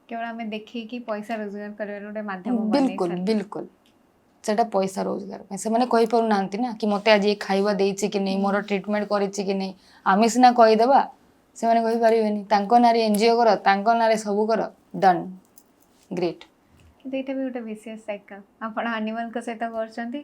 କେବଳ ଆମେ ଦେଖେଇକି ପଇସା ରୋଜଗାର କରିବାର ଗୋଟେ ମାଧ୍ୟମ बिल्कुल बिल्कुल सेटा पैसा रोजगार पे से माने कहि पारु नांती ना कि मते आज ये खाइबा देइछि कि नहीं मोर ट्रीटमेंट करिछि कि नहीं आमे सिना कहि देबा से माने कहि पारिबेनी तांको नारे एनजीओ कर तांको नारे सब कर डन ग्रेट କିନ୍ତୁ ଏଇଟା ବି ଗୋଟେ ଭିସିୟସ୍ ସାଇକେଲ ଆପଣ ଆନିମାଲଙ୍କ ସହିତ କରୁଛନ୍ତି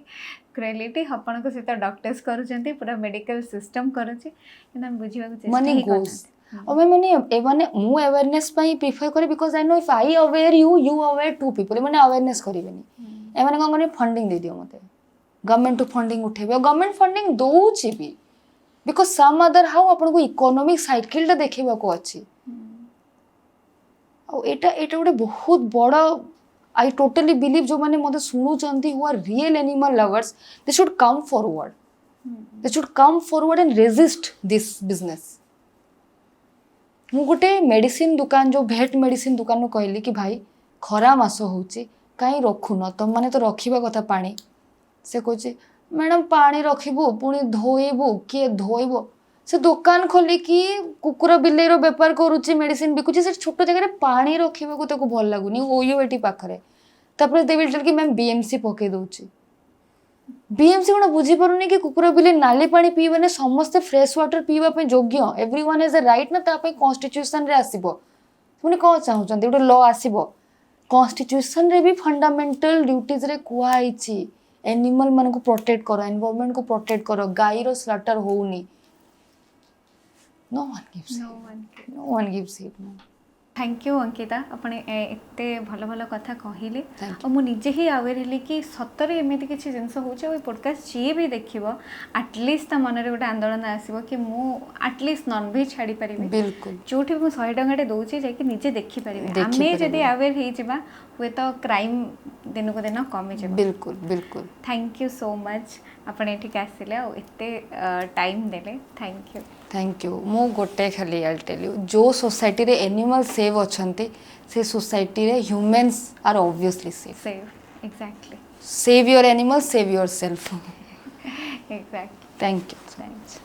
କ୍ରୁଏଲିଟି ଆପଣଙ୍କ ସହିତ ଡକ୍ଟର୍ସ କରୁଛନ୍ତି ପୁରା ମେଡିକାଲ ସିଷ୍ଟମ କରୁଛି କିନ୍ତୁ ଆମେ ବୁଝିବାକୁ ଚେଷ୍ଟା मनी ହିଁ गोस କରୁନାହାନ୍ତି। और मैं माने ए माने मु अवेयरनेस पई प्रिफर करे because I know if I aware you aware to people माने अवेयरनेस करिवेनी ए माने कोन फंडिंग दे दियो मते गवर्नमेंट टू फंडिंग उठेबे गवर्नमेंट फंडिंग दोउची भी बिकॉज़ सम अदर हाउ अपन को इकोनॉमिक साइकिल टा देखिबा को अछि और एटा एटा गोटे बहुत बड़ आई टोटली बिलीव जो माने मते सुनु चंती who are real animal lovers they should come forward and resist this business मु गोटे मेडिसिन दुकान जो भेट मेडिसिन दुकान नु कहली कि भाई खरा मास होउची काई रखुन तुम माने तो रखिबा कथा पानी से कहचे मैडम पानी रखिबु पुणी धोइबु किए धोइबो से दुकान खोली कि कुकुर बिलेर बेपार करूची मेडिसिन बिकुची से छोट जगह पानी रखिबा को ताको भल लागुनी ओयो एटी पाखरे तापर दे विल टेल कि मैम बीएमसी पके दउची बीएमसी कोन बुझी पारुनी कि कुकुर बिल्ली नाली पानी पीबे समस्त फ्रेश वाटर पीवा पे योग्य एवरीवन हैज अ राइट ना ता कॉन्स्टिट्यूशन रे आसीबो पुनी को चाहुचंती गोटे लॉ आसीबो कॉन्स्टिट्यूशन रे भी फंडामेंटल ड्यूटीज रे कुआ आइची एनिमल मान को प्रोटेक्ट करो एनवायरनमेंट को प्रोटेक्ट करो गाई रो स्लॉटर होउनी no one gives No one can. No one gives it no thank you Ankita अपने एते भल भल कथा कहले Thank you. और मुझे निजे ही अवेयर हेली कि सतरे एमती किसी जिनस हो पॉडकास्ट जी भी देखिबो एटलिस्ट ता मन रे गोटे आंदोलन आसीबो कि मु एटलिस्ट नॉनवेज छाड़ी परिबी बिल्कुल जोठी मु 100 टंगाटे दउची जाकि निजे देखि परिबे देखि आमे परिबे। जदी अवेयर हे जिबा हुए तो क्राइम दिन को दिन कमी जिबो बिल्कुल बिल्कुल थैंक यू सो मच अपने ठीक आसिले और एते टाइम देले थैंक यू मु गोटे खाली आई टेल यू जो सोसाइटी रे एनिमल सेव अछंती से सोसाइटी रे humans are obviously safe save exactly save your animal save yourself exactly thank you thanks